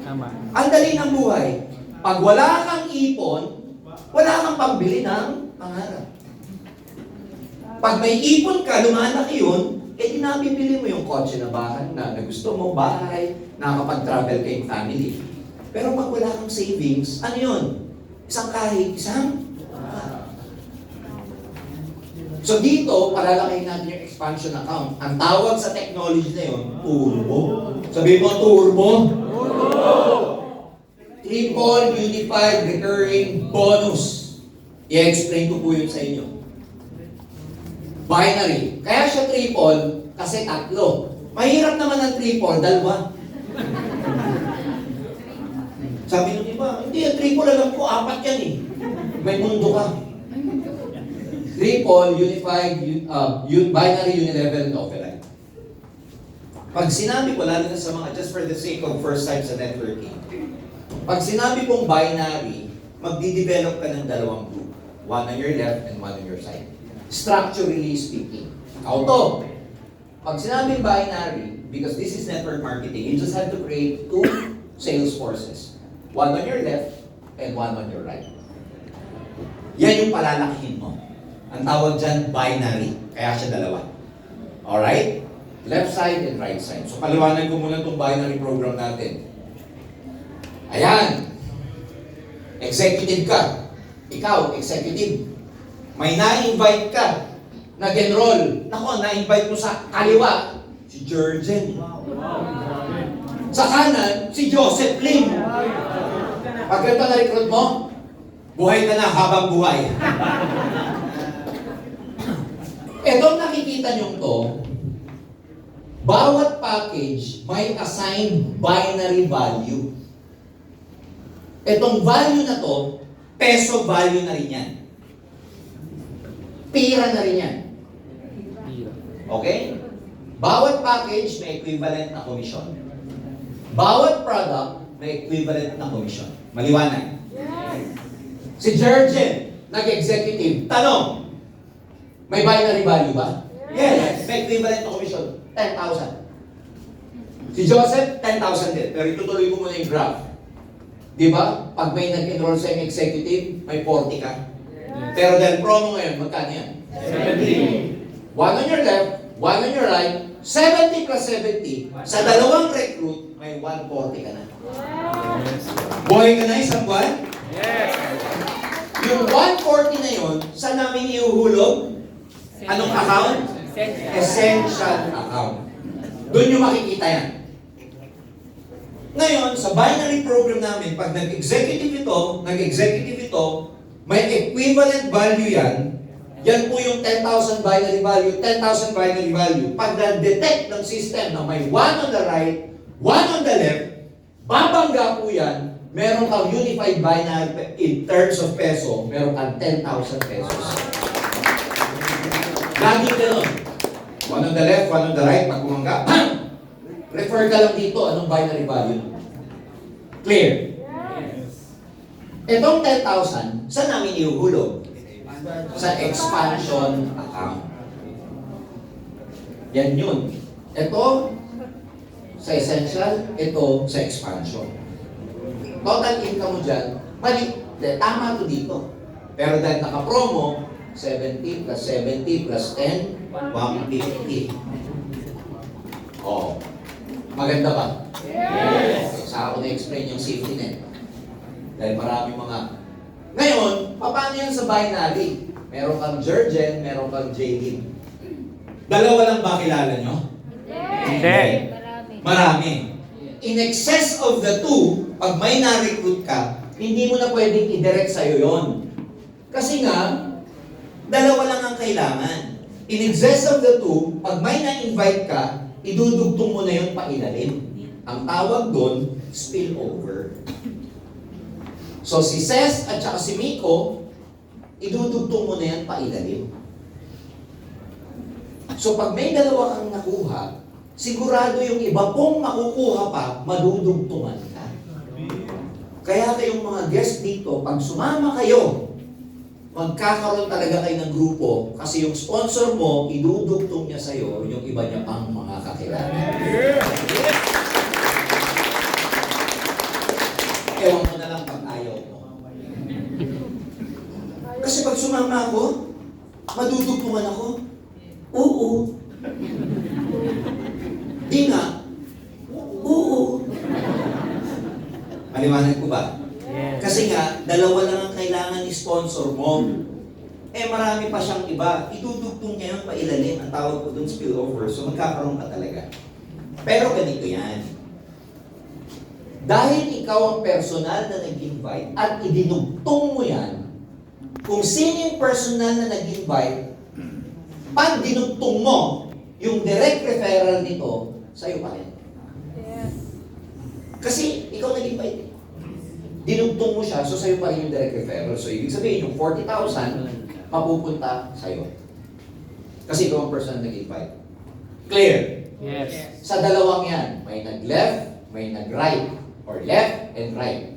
Tama. Ang dali ng buhay. Pag wala kang ipon, wala kang pambili ng pangarap. Pag may ipon ka, lumalaki yun, eh di nabibili mo yung kotse na bahay na gusto mo, bahay, nakakapag-travel kayong family. Pero pag wala kang savings, ano yun? Isang kahit, isang? So dito, palalakayin natin yung expansion account. Ang tawag sa technology na yun, turbo. Sabihin mo, turbo. Triple Unified Recurring Bonus. I-explain ko po yun sa inyo. Binary. Kaya siya triple kasi tatlo. Mahirap naman ang triple, dalawa. Sabi nung iba, hindi, triple alam ko, 4 yan eh. May mundo ka. Triple, unified, binary, unilevel, and override. Pag sinabi ko, lalo na sa mga, just for the sake of first time sa networking, pag sinabi kong binary, magdi-develop ka ng dalawang group. One on your left and one on your side. Structurally speaking. Auto. Pag sinabing binary, because this is network marketing, you just have to create 2 sales forces. One on your left and one on your right. Yan yung palalakihin mo. Ang tawag dyan, binary. Kaya siya dalawa. Alright? Left side and right side. So paliwanag ko muna itong binary program natin. Ayan. Executive ka. Ikaw, executive. May na-invite ka. Nag-enroll. Nako, na-invite mo sa kaliwa. Si Jurgen. Sa kanan, si Joseph Lim. Pag ganito na-recruit mo, buhay ka na habang buhay. Etong nakikita nyo to, bawat package may assigned binary value. Etong value na to, peso value na rin yan. Pira na rin yan. Okay? Bawat package may equivalent na commission. Bawat product may equivalent na commission. Maliwanag? Yes. Si Jurgen, nag-executive. Tanong, may binary value ba? Yes. May equivalent na commission. 10,000. Si Joseph, 10,000 din. Pero itutuloy ko muna yung graph. Di ba? Pag may nag-enroll sa executive, may 40 ka. Pero dahil promo ngayon, magkano yan? 70. One on your left, one on your right, 70 plus 70. Sa dalawang recruit, may 140 ka na. Buhay ka na isang buwan? Yes. Yung 140 na yun, saan namin iuhulog? Anong account? Essential account. Doon yung makikita yan. Ngayon, sa binary program namin, pag nag-executive ito, may equivalent value yan. Yan po yung 10,000 binary value, 10,000 binary value. Pag na-detect ng system na may 1 on the right, 1 on the left, babangga po yan, meron kang unified binary in terms of peso, meron kang 10,000 pesos. Lagi gano'n. 1 on the left, 1 on the right, pag bumangga, bang! Refer ka lang dito, anong binary value? Clear? Itong 10,000, saan namin iuhulog? Sa expansion account. Yan yun. Ito, sa essential, ito sa expansion. Total income mo dyan, mali, tama to dito. Pero dahil naka-promo, 70 plus 70 plus 10, 150. Oh, maganda ba? Yes! Saka ako na-explain yung safety net. Dahil maraming mga... Ngayon, paano yan sa binary? Meron kang Jurgen, meron kang J-Lin. Dalawa lang ba kilala nyo? Hindi. Marami. In excess of the two, pag may na-recruit ka, hindi mo na pwedeng i-direct sa'yo yon. Kasi nga, dalawa lang ang kailangan. In excess of the two, pag may na-invite ka, idudugtong mo na yun pailalim. Ang tawag doon, spillover. So si Ces at saka si Miko, idudugtong mo na yan pailalim. So pag may dalawa kang nakuha, sigurado yung iba pong makukuha pa, madudugtungan ka. Kaya kayong mga guest dito, pag sumama kayo magkakaroon talaga kayo ng grupo kasi yung sponsor mo, idudugtong niya sa'yo yung iba niya pang mga kakilala. Ewan mo na lang pag ayaw mo. Kasi pag sumama ako, madudugtungan ako. Oo. Di nga. Oo. Maliwanag ko ba? Yes. Kasi nga, dalawa lang ang kailangan ni sponsor mo. Marami pa siyang iba. Idudugtong niya yung pailalim. Ang tawag ko dun spillover. So magkakaroon ka talaga. Pero ganito yan. Dahil ikaw ang personal na nag-invite at idinugtong mo yan, kung sino yung personal na nag-invite, pag dinugtong mo yung direct referral nito, sa'yo pa rin. Kasi ikaw nag-invite. Dinugtong mo siya, so sa'yo pa rin yung direct referral. So ibig sabihin, yung 40,000, mapupunta sa'yo. Kasi ikaw ang personal nag-invite. Clear? Yes. Sa dalawang yan, may nag-left, may nag-right, or left and right.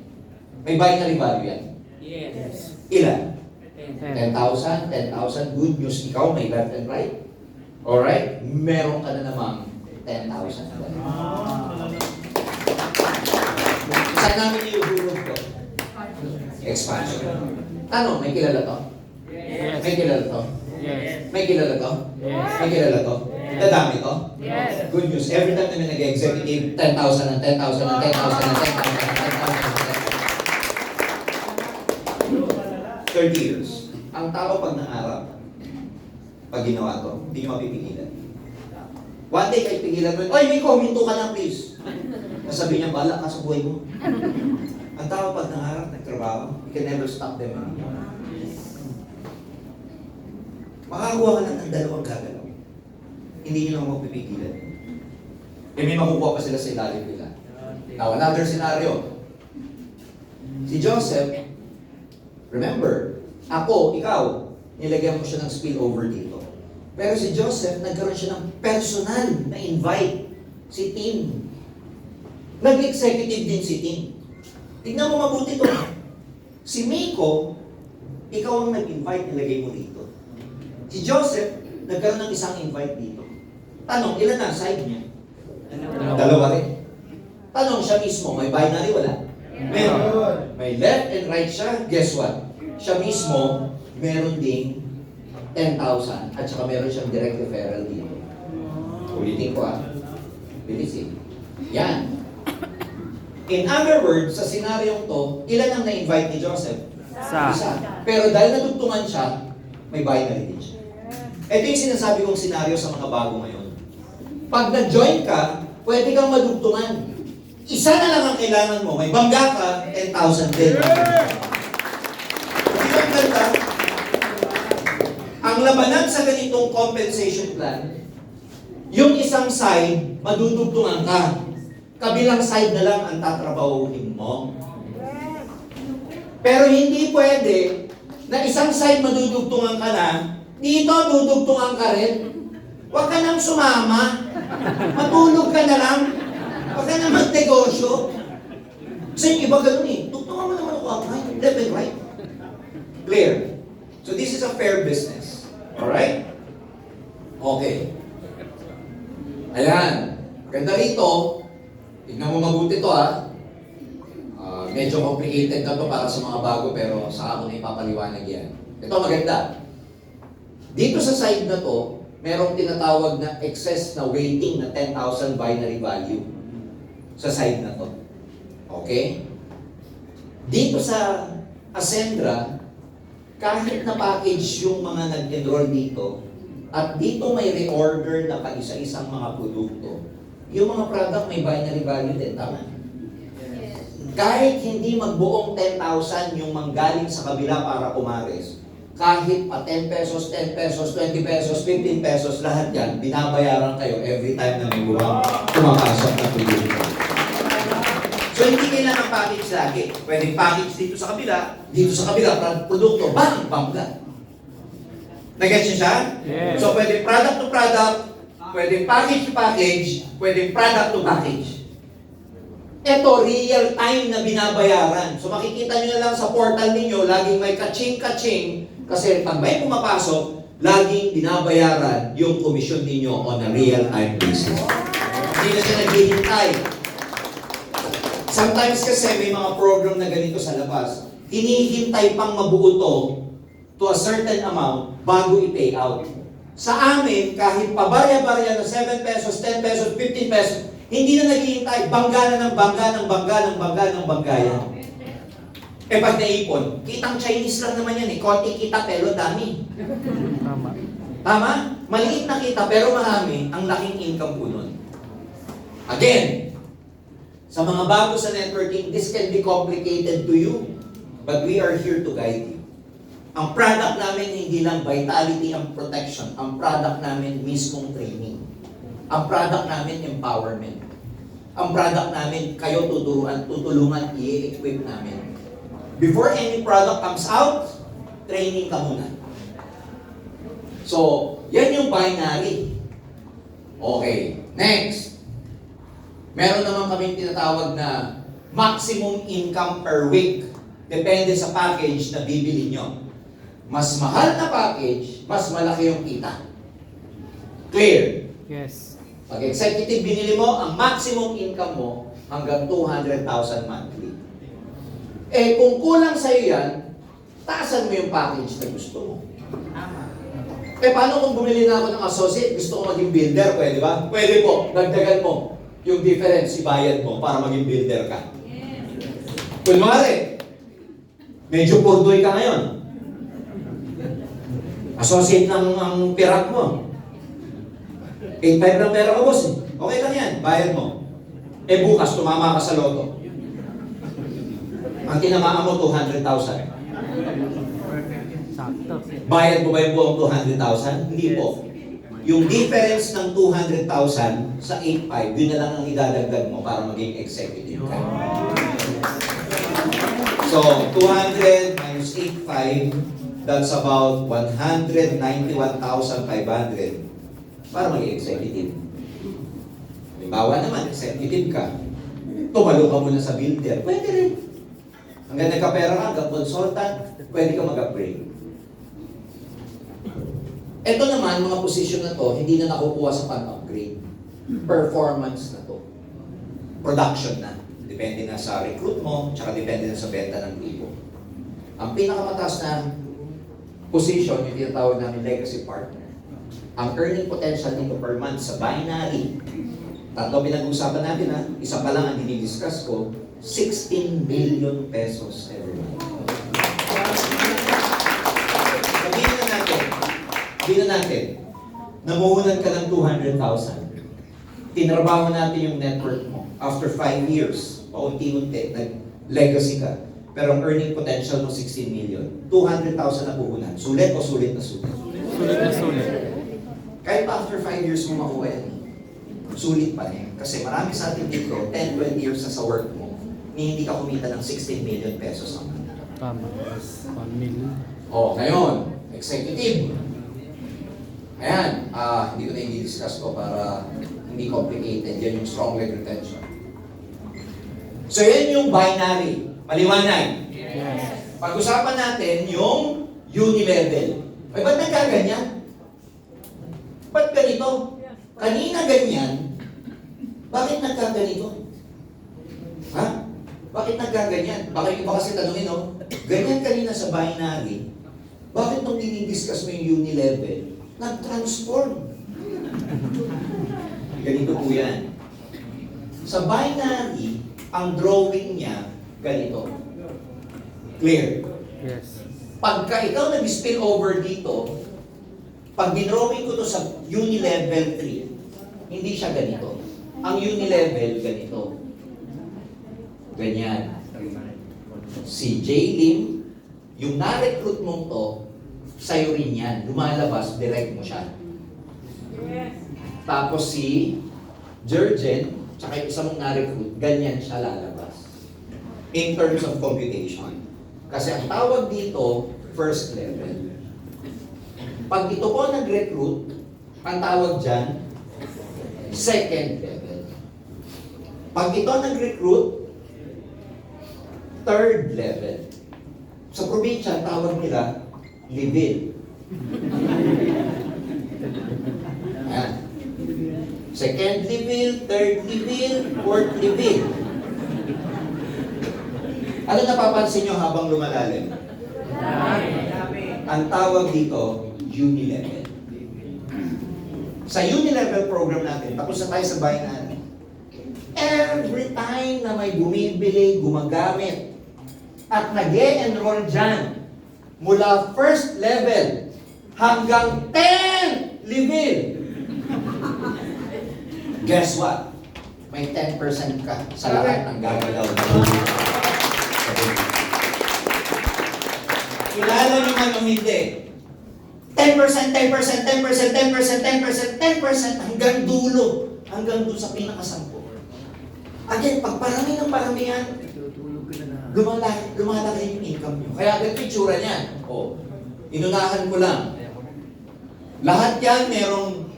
May binary value yan. Yes. Ilan? 10. 10,000, 10,000. Good news, ikaw may left and right. Alright? Meron ka na namang 10,000. Saan namin iuhulog to? Expansion. Ano, may kilala to? Yes. May kilala to? Yes. May kilala to? Yes. May kilala to? Dadami to? Yes. Good news, every time namin nag-executive, 10,000 and 10,000 and 10,000 and 10,000 and 10,000. 30 years. Ang tao pag nangarap, pag ginawa to, hindi nyo mapipigilan. One day, kahit pigilan mo, oy, may komento ka na, please. Sabi niya, bala ka sa buhay mo. Ang tao pag nangarap, nagtrabaho, you can never stop them anymore. Makakuha ka lang ng dalawang gagalaw. Hindi nyo lang mapipigilan. May makukuha pa sila sa ilalim nila. Now, another scenario. Si Joseph, remember, ako, ikaw, nilagyan mo siya ng spillover dito. Pero si Joseph, nagkaroon siya ng personal na invite. Si Tim. Nag-executive din si Tim. Tignan mo mabuti to. Si Miko, ikaw ang nag-invite, nilagay mo dito. Si Joseph, nagkaroon ng isang invite dito. Tanong, ilan na side niya? Dalawa rin. Tanong siya mismo, may binary wala? Meron. May left and right siya, guess what? Siya mismo, meron ding 10,000 at saka meron siyang direct referral dito. Ulitin ko bilisin. Yan. In other words, sa senaryong to, ilan ang na-invite ni Joseph? Isa. Pero dahil nadugtungan siya, may binary din siya. Ito yung sinasabi kong senaryo sa mga bago ngayon. Pag na-join ka, pwede kang madugtungan. Isa na lang ang kailangan mo. May bangga ka, 10,000 din. Di ba ang ganda? Ang labanan sa ganitong compensation plan, yung isang side, madudugtungan ka. Kabilang side na lang ang tatrabahuhin mo. Pero hindi pwede na isang side madudugtungan ka na, dito dudugtungan ka rin. Huwag ka nang sumama. Matulog ka na lang. Huwag ka na magnegosyo. Kasi yung iba ganun eh. Tugtungan mo naman ako outright. Left and right. Clear. So this is a fair business. Alright? Okay. Ayan. Ganda rito. Tignan mo mabuti to medyo complicated na to para sa mga bago pero sa ako na ipapaliwanag yan. Ito maganda. Dito sa side na to, merong tinatawag na excess na weighting na 10,000 binary value sa side na to. Okay? Dito sa Ascendra, kahit na package yung mga nag-enroll dito, at dito may reorder na pa-isa-isang mga produkto, yung mga product may binary value din, tama? Kahit hindi magbuong 10,000 yung manggaling sa kabila para kumares, kahit pa 10 pesos, 10 pesos, 20 pesos, 15 pesos, lahat yan, binabayaran kayo every time na may pumapasok na produkto. So hindi kailangan package lagi. Pwedeng package dito sa kabila, produkto, bang, bangga. Nag-gets niyo siya? Yes. So pwedeng product to product, pwedeng package to package, pwedeng product to package. Ito, real time na binabayaran. So makikita nyo na lang sa portal ninyo, laging may kaching-kaching Kasi pag may pumapasok, laging binabayaran yung komisyon ninyo on a real-time basis. Hindi na siya naghihintay. Sometimes kasi may mga program na ganito sa labas. Hinihintay pang mabuo to a certain amount bago i-pay out. Sa amin, kahit pabarya-barya na 7 pesos, 10 pesos, 15 pesos, hindi na naghihintay. Bangga na ng bangga, ng bangga, ng bangga, ng bangga yan. Eh pag naipon, kitang Chinese lang naman yan eh. Konti kita pero dami. Tama. Tama? Maliit na kita pero marami ang laking income po nun. Again, sa mga bago sa networking, this can be complicated to you. But we are here to guide you. Ang product namin hindi lang vitality and protection. Ang product namin mismong training. Ang product namin empowerment. Ang product namin kayo tutulungan, i-equip namin. Before any product comes out, training ka muna. So, yan yung binary. Okay, next. Meron naman kaming tinatawag na maximum income per week. Depende sa package na bibili nyo. Mas mahal na package, mas malaki yung kita. Clear? Yes. Pag executive binili mo, ang maximum income mo hanggang 200,000 monthly. Eh, kung kulang sa'yo yan, taasan mo yung package na gusto mo. Eh, paano kung bumili na ako ng associate, gusto ko maging builder, pwede ba? Pwede po, dagdagan mo yung difference, ibayad mo para maging builder ka. Kunwari, medyo purdoy ka ngayon. Associate lang ang pirak mo. 8.5 lang pera ko, boss. Okay lang yan, bayad mo. Eh, bukas, tumama ka sa loto. Ang tinamaan mo, 200,000. Sakto. Bayad mo ba yung buong 200,000? Hindi po. Yung difference ng 200,000 sa 8.5, yun na lang ang idadagdag mo para maging executive ka. So, 200 minus 8.5, that's about 191,500 para maging executive. Halimbawa naman, executive ka. Tumalo ka muna sa builder. Pwede rin. Hanggang nagkapera ka, hanggang consultant, pwede ka mag-upgrade. Ito naman, mga position na to, hindi na nakukuha sa pag-upgrade. Performance na to. Production na. Depende na sa recruit mo, tsaka depende na sa benta ng tipo. Ang pinakamataas na position, yung tinatawag namin legacy partner. Ang earning potential nito per month sa binary, tatlo pinag-usapan natin ha, isa pa lang ang dinidiscuss ko, 16 million pesos every month. Sabihin na natin, namuhunan ka ng 200,000. Tinrabaho natin yung network mo. After 5 years, paunti-unti, nag-legacy ka. Pero ang earning potential mo 16 million. 200,000 na puhunan. Sulit o sulit na sulit? Sulit na sulit. Kahit pa after 5 years mo makuha yan, sulit pa rin. Kasi marami sa atin dito, 10-20 years na sa work mo, hindi ka kumita ng 16 million pesos ang month. Tama. 1 million. O, ngayon, executive. Ayan, hindi ko na i-discuss ko para hindi complicated. Yan yung strong leg retention. So, yan yung binary. Maliwanag. Yes. Pag-usapan natin yung unilevel. Ay, ba't nagkaganyan? Ba't ganito? Kanina ganyan, bakit nagkaganito? Ha? Bakit nagkaganyan? Bakit iba kasi tanungin, no? Ganyan kanina sa binary, bakit nung dinidiscuss mo yung unilevel, nag-transform? Ganito po yan. Sa binary, ang drawing niya, ganito. Clear? Yes. Pagka ikaw nag-spill over dito, pag dinrawing ko to sa unilevel 3, hindi siya ganito. Ang unilevel, ganito. Ganyan. Si J. Lim, yung na-recruit mong to, sa'yo rin yan. Lumalabas, direct mo siya. Tapos si Jurgen, tsaka yung isa mong na-recruit, ganyan siya lalabas. In terms of computation. Kasi ang tawag dito, first level. Pag ito po nag-recruit, ang tawag dyan, second level. Pag ito nag-recruit, third level. Sa probinsya, ang tawag nila, level. Ayan. Second level, third level, fourth level. Ano napapansin nyo habang lumalalim? Ang tawag dito, unilevel. Sa unilevel program natin, tapos na tayo sa binary. Every time na may bumibili, gumagamit, at nag-e-enroll dyan, mula first level hanggang 10 level, guess what? May 10% ka sa lahat ng gagalaw na kilala nyo man o hindi, 10%, 10%, 10%, 10%, 10%, 10% hanggang dulo, hanggang doon sa pinakasampo. Again, pag parami ng paramihan, lumalaki yung income nyo. Kaya agad picture niyan. O, inunahan ko lang. Lahat yan merong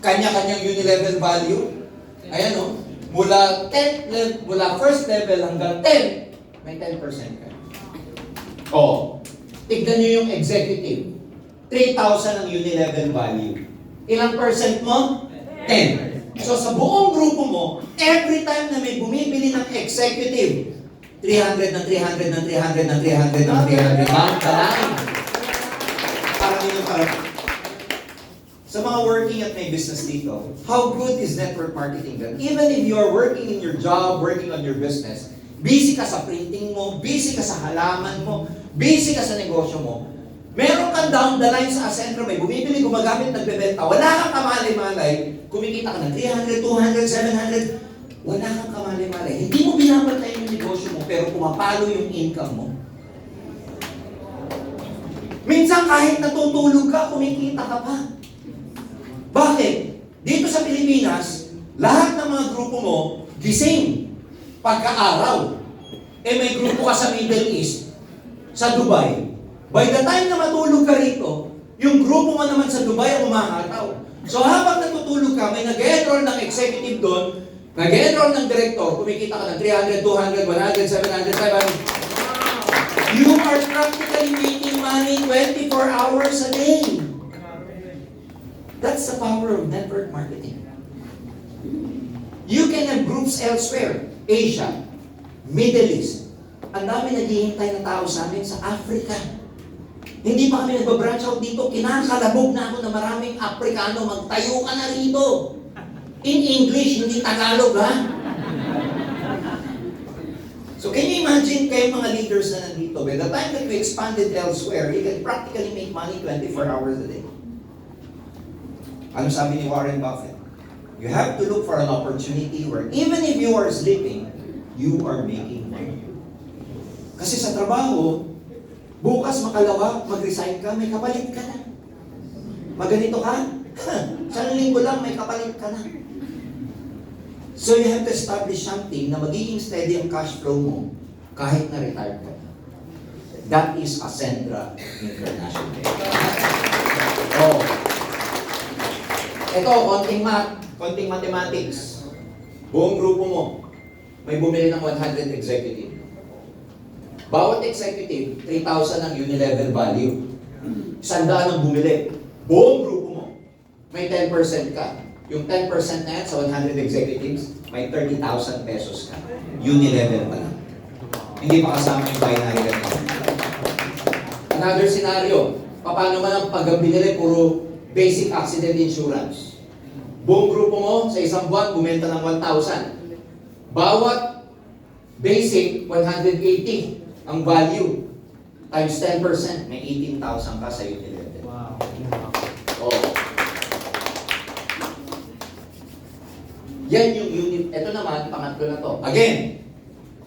kanya-kanyang unilevel value. Ayan o, mula first level hanggang 10, may 10% ka. O, tignan nyo yung executive. 3,000 ang unilevel value. Ilang percent mo? 10. So sa buong grupo mo, every time na may bumibili ng executive, 300 ng 300 ng 300 ng 300 ng 300, mount the line. Parang yun yung parang. Sa mga working at may business dito, how good is network marketing then? Even if you are working in your job, working on your business, busy ka sa printing mo, busy ka sa halaman mo, busy ka sa negosyo mo, meron kang down the line sa asentro, may bumibili, gumagamit, nagbebenta, wala kang kamalay-malay, kumikita ka ng 300, 200, 700, wala kang kamalay-malay. Hindi mo binabantay yung negosyo mo, pero pumapalo yung income mo. Minsan kahit natutulog ka, kumikita ka pa. Bakit? Dito sa Pilipinas, lahat ng mga grupo mo, gising pagka-araw. Eh may grupo ka sa Middle East, sa Dubai. By the time na matulog ka rito, yung grupo mo naman sa Dubai ang umahataw. So habang natutulog ka, may nag-enroll ng executive doon, nag-enroll ng director, kumikita ka ng 300, 200, 100, 700, 500. You are practically making money 24 hours a day. That's the power of network marketing. You can have groups elsewhere, Asia, Middle East. Ang dami naghihintay na tao sa amin sa Africa. Hindi pa kami nagbabranch out dito. Kinakalabog na ako na maraming Afrikano. Magtayo ka na rito. In English, hindi Tagalog, ha? So can you imagine kayo mga leaders na nandito? By the time that we expanded elsewhere, you can practically make money 24 hours a day. Ano sabi ni Warren Buffett? You have to look for an opportunity where even if you are sleeping, you are making money. Kasi sa trabaho, bukas makalawa, mag-resign ka, may kapalit ka na. Maganito ka, sa linggo lang may kapalit ka na. So you have to establish something na magiging steady ang cash flow mo kahit na-retire ka. That is Ascendra International. Oh. Ito, konting mathematics. Buong grupo mo, may bumili ng 100 executive. Bawat executive, 3,000 ang unilevel value. 100 ang bumili. Buong grupo mo, may 10% ka. Yung 10% na yan sa 100 executives, may 30,000 pesos ka. Unilevel pa lang. Hindi pa kasama yung binary account. Another scenario, paano man ang pag-binili, puro basic accident insurance. Buong grupo mo, sa isang buwan, bumenta ng 1,000. Bawat basic, 180 ang value. Times 10%, may 18,000 ka sa unilevel. Wow. Oh. Yan yung unit. Ito naman, pangatlo na to. Again,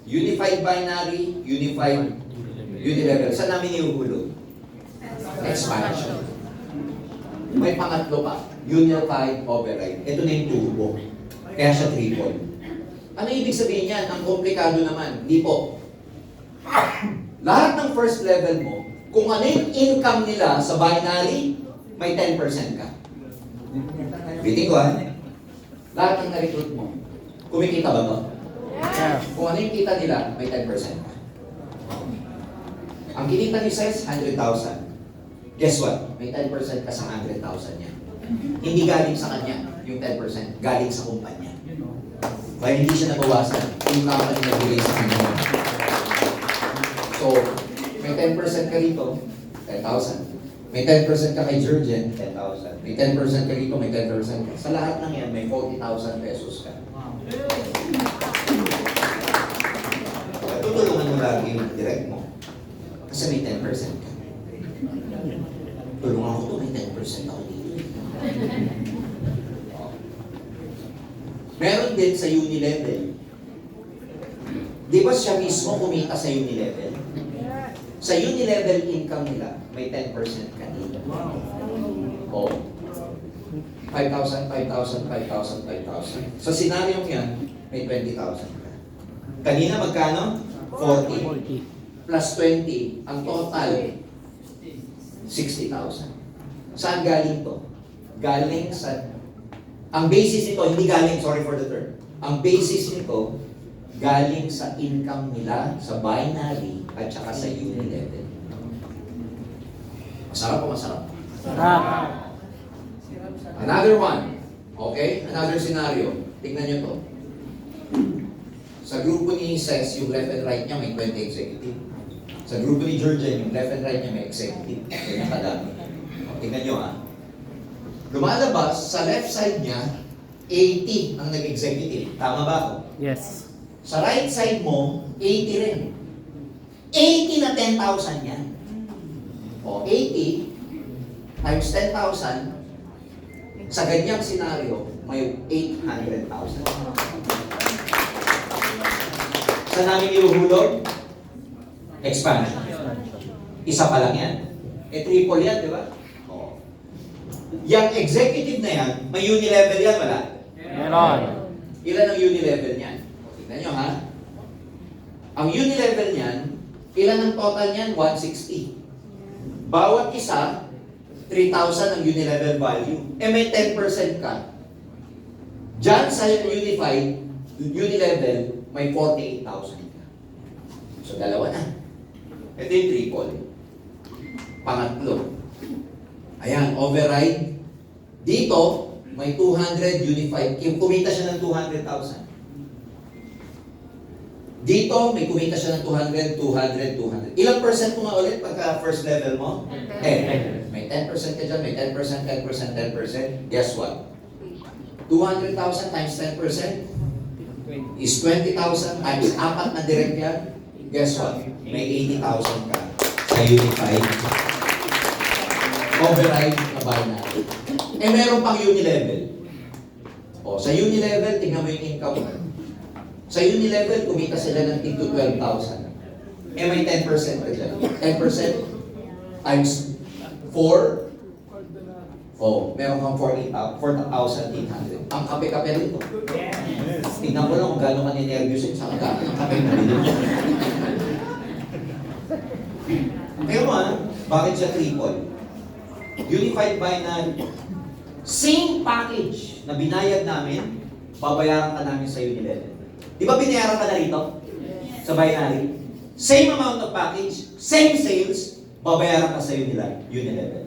unified binary, unified unilevel. Saan namin iuhulog? Expansion. May pangatlo pa. Unified override. Ito na yung turbo. Kaya siya triple. Ano ibig sabihin yan? Ang komplikado naman. Hindi po. Lahat ng first level mo, kung ano yung income nila sa binary, may 10% ka. Bitin ko ha? Lahat ng na-recruit mo, kumikita ba to? Yeah. Kung ano yung kita nila, may 10% ka. Ang kinita ni Seth, 100,000. Guess what? May 10% ka sa 100,000 niya. Hindi galing sa kanya yung 10%, galing sa kumpanya. Kaya hindi siya nabawasan. Yung company nagbigay sa kanya. So, may 10% ka rito, 10,000. May 10% ka kay Jurgen, 10,000. May 10% ka rito, may 10% ka. Sa lahat ng yan, may 40,000 pesos ka. Tutulungan mo lagi yung direct mo. Kasi may 10% ka. Tulungan ko to, may 10% ako dito. Meron din sa Unilevel. Di ba siya mismo kumita sa Unilevel? Sa Unilevel income nila, may 10% ka dito. O. 5,000, 5,000, 5,000, 5,000. Sa senaryo yan, may 20,000 ka. Kanina magkano? 40. Plus 20. Ang total, 60,000. Saan galing to? Galing sa... Ang basis nito, hindi galing, sorry for the term. Ang basis nito, galing sa income nila, sa binary, at saka sa Unilevel. Masarap o masarap? Sarap. Another one. Okay? Another scenario. Tingnan nyo to. Sa grupo ni Ses, yung left and right niya may 20 executive. Sa grupo ni Georgian, yung left and right niya may executive. Ganyan kadami. Tingnan nyo ah. Lumalabas, sa left side niya, 80 ang nag-executive. Tama ba ako? Yes. Sa right side mo, 80 rin. 80 na 10,000 yan. O, 80 times 10,000, sa ganyang senaryo, may 800,000. Saan namin iuhulog? Expansion. Isa pa lang yan. Triple yan, di ba? O. Yung executive na yan, may Unilevel yan, wala? Meron. Ilan ang Unilevel niyan? Tingnan nyo ha. Ang Unilevel niyan, ilan ang total niyan? 160. Bawat isa, 3,000 ang Unilevel value. Eh may 10% ka. Diyan sa Unified, Unilevel, may 48,000 ka. So dalawa na. Ito yung triple. Pangatlo. Ayan, override. Dito, may 200 Unified. Kumita siya ng 200,000. Dito, may kumita siya ng 200, 200, 200. Ilang percent mo nga ulit pagka first level mo? 10. May 10% ka dyan, may 10%, 10%, 10%. Guess what? 200,000 times 10% is 20,000 times 4 na direct yan. Guess what? May 80,000 ka sa Unified. Override na binary. Eh meron pang Unilevel. O, sa Unilevel, tingnan mo yung income mo. Sa Unilevel, kumita sila ng tig to 12,000. Eh may 10% ka dyan. 10% times 4. Oh, meron kang 4,800. Ang kape-kape rito. Tingnan ko lang kung gano'n ka ninervyos sa kape ng kape na rito. Pero bakit siya triple? Unified Binary. Same package na binayad namin, babayaran ka namin sa Unilevel. Di ba binayaran ka na rito? Sa binary? Same amount of package, same sales, babayaran ka sa Unilevel.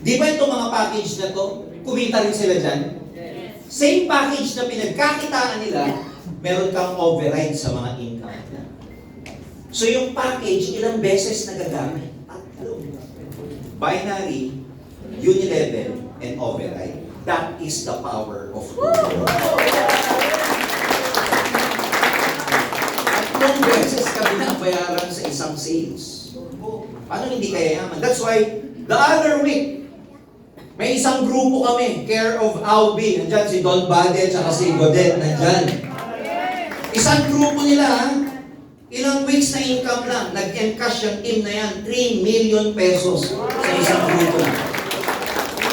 Di ba itong mga package na to, kumita rin sila dyan? Same package na pinagkakitaan nila, meron kang override sa mga income nila. So yung package, ilang beses nagagamit? Tatlo. Binary, Unilevel, and override. That is the power of Google. Tatlong beses ka binabayaran sa isang sales. Paano hindi kaya yaman? That's why, the other week, may isang grupo kami, Care of Aubi. Nandyan si Don Bade at si Godet. Nandyan. Isang grupo nila, ilang weeks na income lang. Nag-encash yung team na yan. 3 million pesos sa isang grupo lang.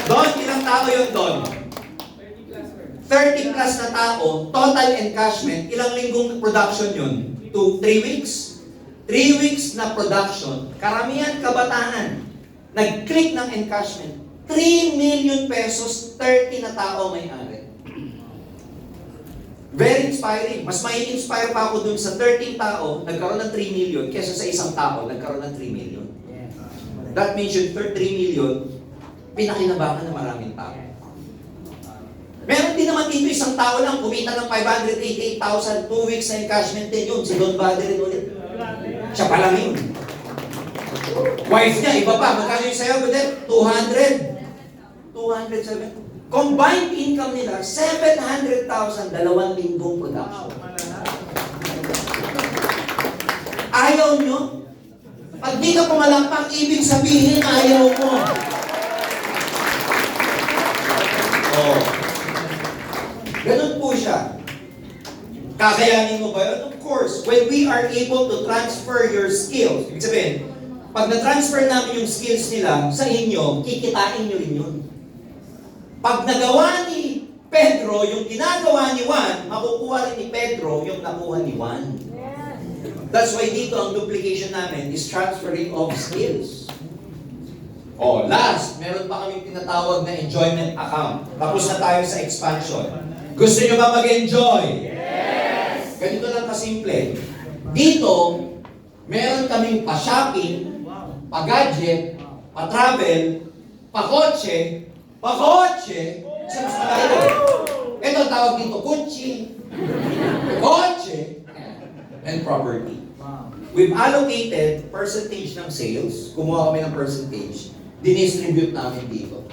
Don, ilang tao yun, Don? 30 plus na tao, total encashment, ilang linggong production yun? 3 weeks? 3 weeks na production, karamihan kabataan, nag-click ng encashment, 3 million pesos, 30 na tao may-ari. Very inspiring. Mas may inspire pa ako dun sa 13 tao, nagkaroon ng 3 million, kesa sa isang tao, nagkaroon ng 3 million. That means yung 3 million, pinakinabangan ng maraming tao. Meron din naman dito isang tao lang, kumita ng 588,000, 2 weeks na encashment din yun, si Don Baderin ulit. Siya pa lang yun. Wife niya, iba pa, magkano yung sayo, Budet? 200. 207. Combined income nila, 700,000, 2 linggong production. Ayaw nyo? Pag di ka pumalampak, ibig sabihin, ayaw mo. Oh. Ganun po siya. Kakayanin mo ba yun? Of course. When we are able to transfer your skills, ibig sabihin, pag na-transfer namin yung skills nila sa inyo, kikitain nyo rin yun. Pag nagawa ni Pedro yung ginagawa ni Juan, makukuha rin ni Pedro yung nakuha ni Juan. That's why dito ang duplication namin is transferring of skills. Oh, last, meron pa kaming tinatawag na enjoyment account. Tapos na tayo sa expansion. Gusto nyo ba mag-enjoy? Yes! Ganito lang kasimple. Dito, meron kaming pa-shopping, pa-gadget, pa-travel, pa-kotse, sa mas malayo. Ito ang tawag dito, kotse, and property. We've allocated percentage ng sales. Kumuha kami ng percentage. Dinistribute namin dito.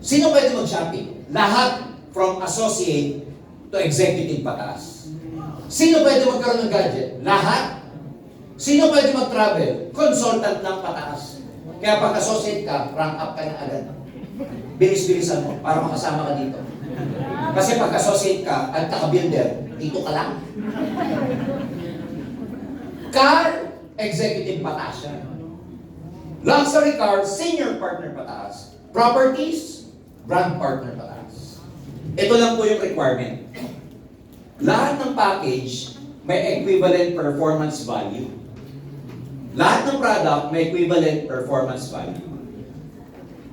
Sino pwede mag-shopping? Lahat from associate to executive pataas. Sino pwede magkaroon ng gadget? Lahat. Sino pwede mag-travel? Consultant ng pataas. Kaya pag associate ka, rank up ka na agad. Bilis-bilisan mo para makasama ka dito. Kasi pag associate ka at kaka-builder, dito ka lang. Car, executive pataas yan. Luxury car, senior partner pataas. Properties, brand partner pataas. Ito lang po yung requirement. Lahat ng package may equivalent performance value. Lahat ng product may equivalent performance value.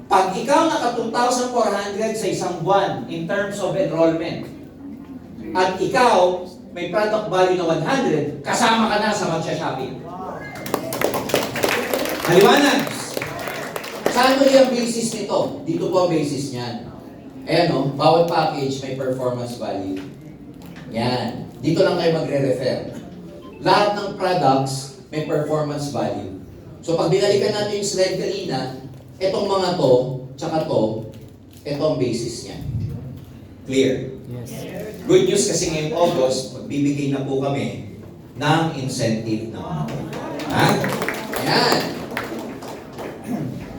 Pag ikaw naka 2,400 sa isang buwan in terms of enrollment, at ikaw may product value na 100, kasama ka na sa magsha-shopping. Haliwanag! Saan mo yung basis nito? Dito po ang basis niyan. Ayan o, bawat package may performance value. Yan. Dito lang kayo magre-refer. Lahat ng products may performance value. So pag binalikan natin yung slide kanina, etong mga to, tsaka to, ito ang basis niya. Clear? Yes. Good news kasi ngayong August, magbibigay na po kami ng incentive na. Ha? Ayan.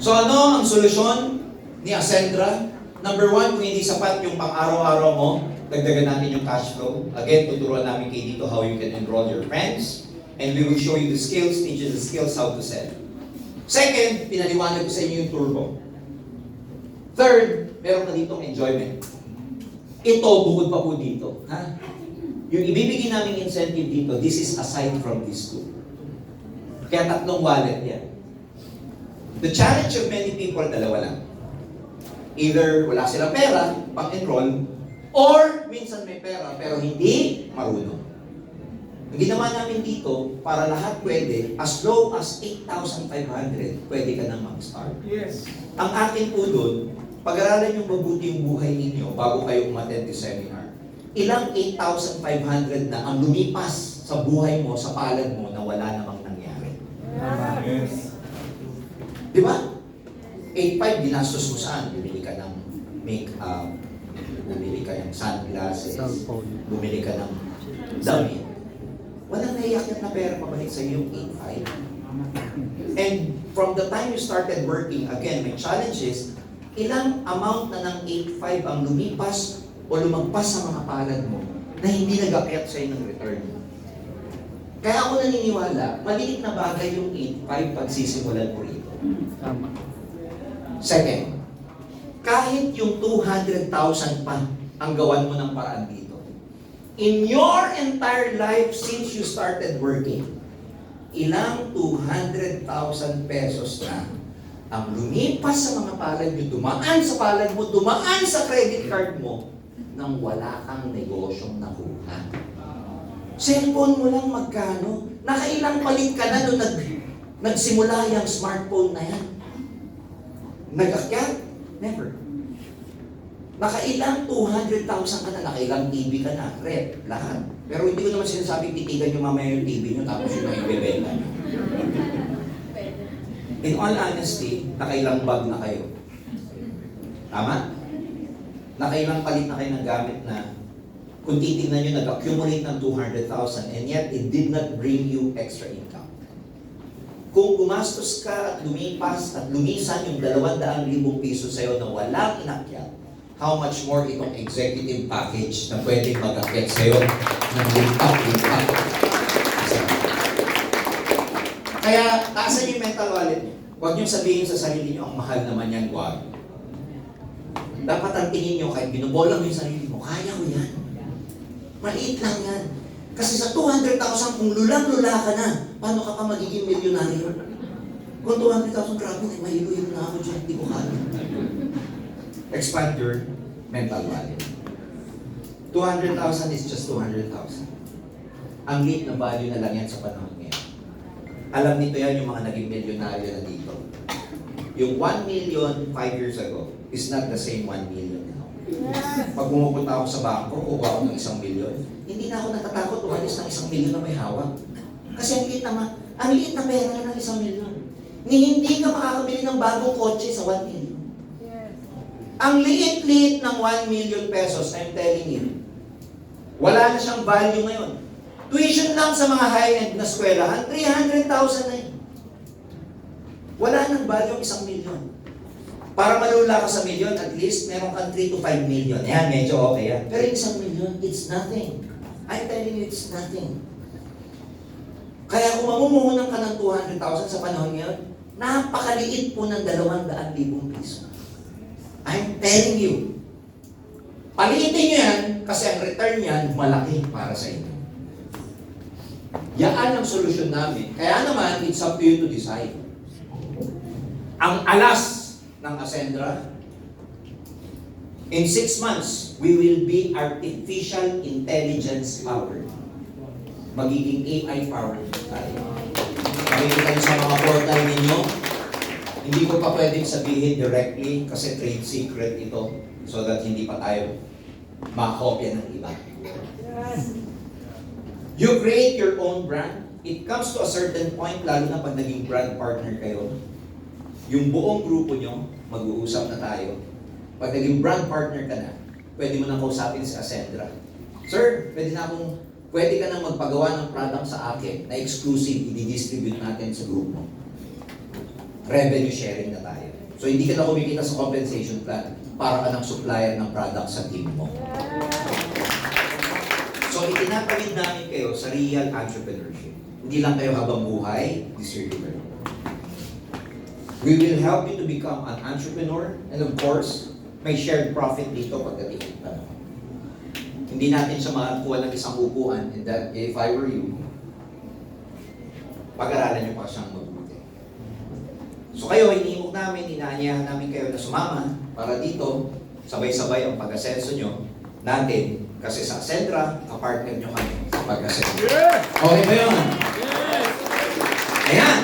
So ano ang solusyon ni Ascendra? Number 1, kung hindi sapat yung pang-araw-araw mo, dagdagan natin yung cash flow. Again, tuturuan namin kayo dito how you can enroll your friends. And we will show you the skills, teach you the skills how to sell. Second, pinaliwanag ko sa inyo yung turbo. Third, meron ka ditong enjoyment. Ito, bukod pa po dito. Ha? Yung ibibigay namin incentive dito, this is aside from these two. Kaya 3 wallet yan. The challenge of many people, dalawa lang. Either wala silang pera, pang-enroll, or minsan may pera, pero hindi marunong. Ang ginawa namin dito, para lahat pwede, as low as 8,500, pwede ka nang mag-start. Yes. Ang akin po doon, pag-aralan yung mabuti yung buhay ninyo bago kayo umattend sa seminar. Ilang 8,500 na ang lumipas sa buhay mo, sa palad mo, na wala namang nangyari. Yes. Di ba? 8,500 ginastos mo saan? Bumili ka ng make-up, bumili ka ng sunglasses, Cellphone. bumili ka ng damit. Walang naiyak na pera pabalik sa iyo yung 8,500. And from the time you started working, again, may challenges, ilang amount na ng 8,500 ang lumipas o lumagpas sa mga palad mo na hindi nag-akyat sa'yo ng return. Kaya ako naniniwala, maliit na bagay yung 8,500 pagsisimulan mo rito. Tama. Second, kahit yung 200,000 pa ang gawan mo ng paraan dito. In your entire life since you started working, ilang 200,000 pesos na ang lumipas sa mga palad nyo, dumaan sa palad mo, dumaan sa credit card mo, nang wala kang negosyong nakuha. Cellphone mo lang magkano? Nakailang palit ka na nung Nagsimula yung smartphone na yan. Nag-akyat? Never. Nakailang 200,000 ka na, nakailang TV ka na, rep, lahat. Pero hindi ko naman sinasabing titigan nyo mamaya yung TV nyo tapos yun ang ibebenta nyo. In all honesty, nakailang bag na kayo. Tama? Nakailang palit na kayo ng gamit na kung titignan nyo, nag-accumulate ng 200,000 and yet it did not bring you extra income. Kung gumastos ka at lumipas at lumisan yung 200,000 piso sa'yo na walang inakyat, how much more itong executive package na pwedeng mag-akyat sa'yo ng lipat. Kaya, taasan yung mental wallet niyo. Huwag niyong sabihin sa sarili niyo, ang mahal naman yan, wag. Dapat ang tingin niyo, kahit binubola mo yung sarili mo, kaya ko yan. Maliit lang yan. Kasi sa 200,000, kung lulang-lula ka na, paano ka pa magiging milyonaryo? Kung 200,000, grabe, may hilo-hilo na ako dyan, hindi ko kaya. Expand your mental value. 200,000 is just 200,000. Ang liit na value na lang yan sa panahon ngayon. Alam nito yan yung mga naging milyonaryo na dito. Yung 1 million 5 years ago is not the same 1 million now. Pag pumupunta ako sa bangko, kukuha ako ng 1 million, hindi na ako natatakot umalis ng 1 million na may hawak. Kasi ang liit na pera ng 1 million. Hindi ka makakabili ng bagong kotse sa 1 million. Ang liit-liit ng 1 million pesos, I'm telling you, wala na siyang value ngayon. Tuition lang sa mga high-end na eskwelahan, 300,000 na yun. Wala nang value ang 1 million. Para malula ka sa million, at least meron kang 3 to 5 million. Yan, medyo okay yan. Pero yung 1 million, it's nothing. I'm telling you, it's nothing. Kaya kung mamumuhunan ka ng 200,000 sa panahon ngayon, napakaliit po ng 200,000 piso. I'm telling you. Paliitin nyo yan kasi ang return yan malaki para sa inyo. Yan ang solusyon namin. Kaya naman, it's up to you to decide. Ang alas ng Ascendra, in 6 months, we will be artificial intelligence powered. Magiging AI powered tayo. Makikita nyo sa mga portal ninyo, hindi ko pa pwedeng sabihin directly kasi trade secret ito so that hindi pa tayo makopya ng iba. You create your own brand. It comes to a certain point, lalo na pag naging brand partner kayo, yung buong grupo nyo, mag-uusap na tayo. Pag naging brand partner ka na, pwede mo na kausapin si Ascendra. Sir, pwede ka nang magpagawa ng product sa akin na exclusive, i-distribute natin sa grupo. Revenue sharing na tayo. So hindi ka na kumikita sa compensation plan para ka ng supplier ng product sa team mo. So itinatawid namin kayo sa real entrepreneurship. Hindi lang kayo habang buhay, distributor. We will help you to become an entrepreneur and of course, may shared profit dito pagdating ng panahon. Hindi natin siya makakuha ng isang upuan and that if I were you, pag-aralan niyo pa siyang mabuti. So kayo, iniimok namin, inaanyahan namin kayo na sumama para dito, sabay-sabay ang pag-asenso nyo natin kasi sa Ascendra, kapartner nyo kami sa pag-asenso. Okay ba yun? Ayan!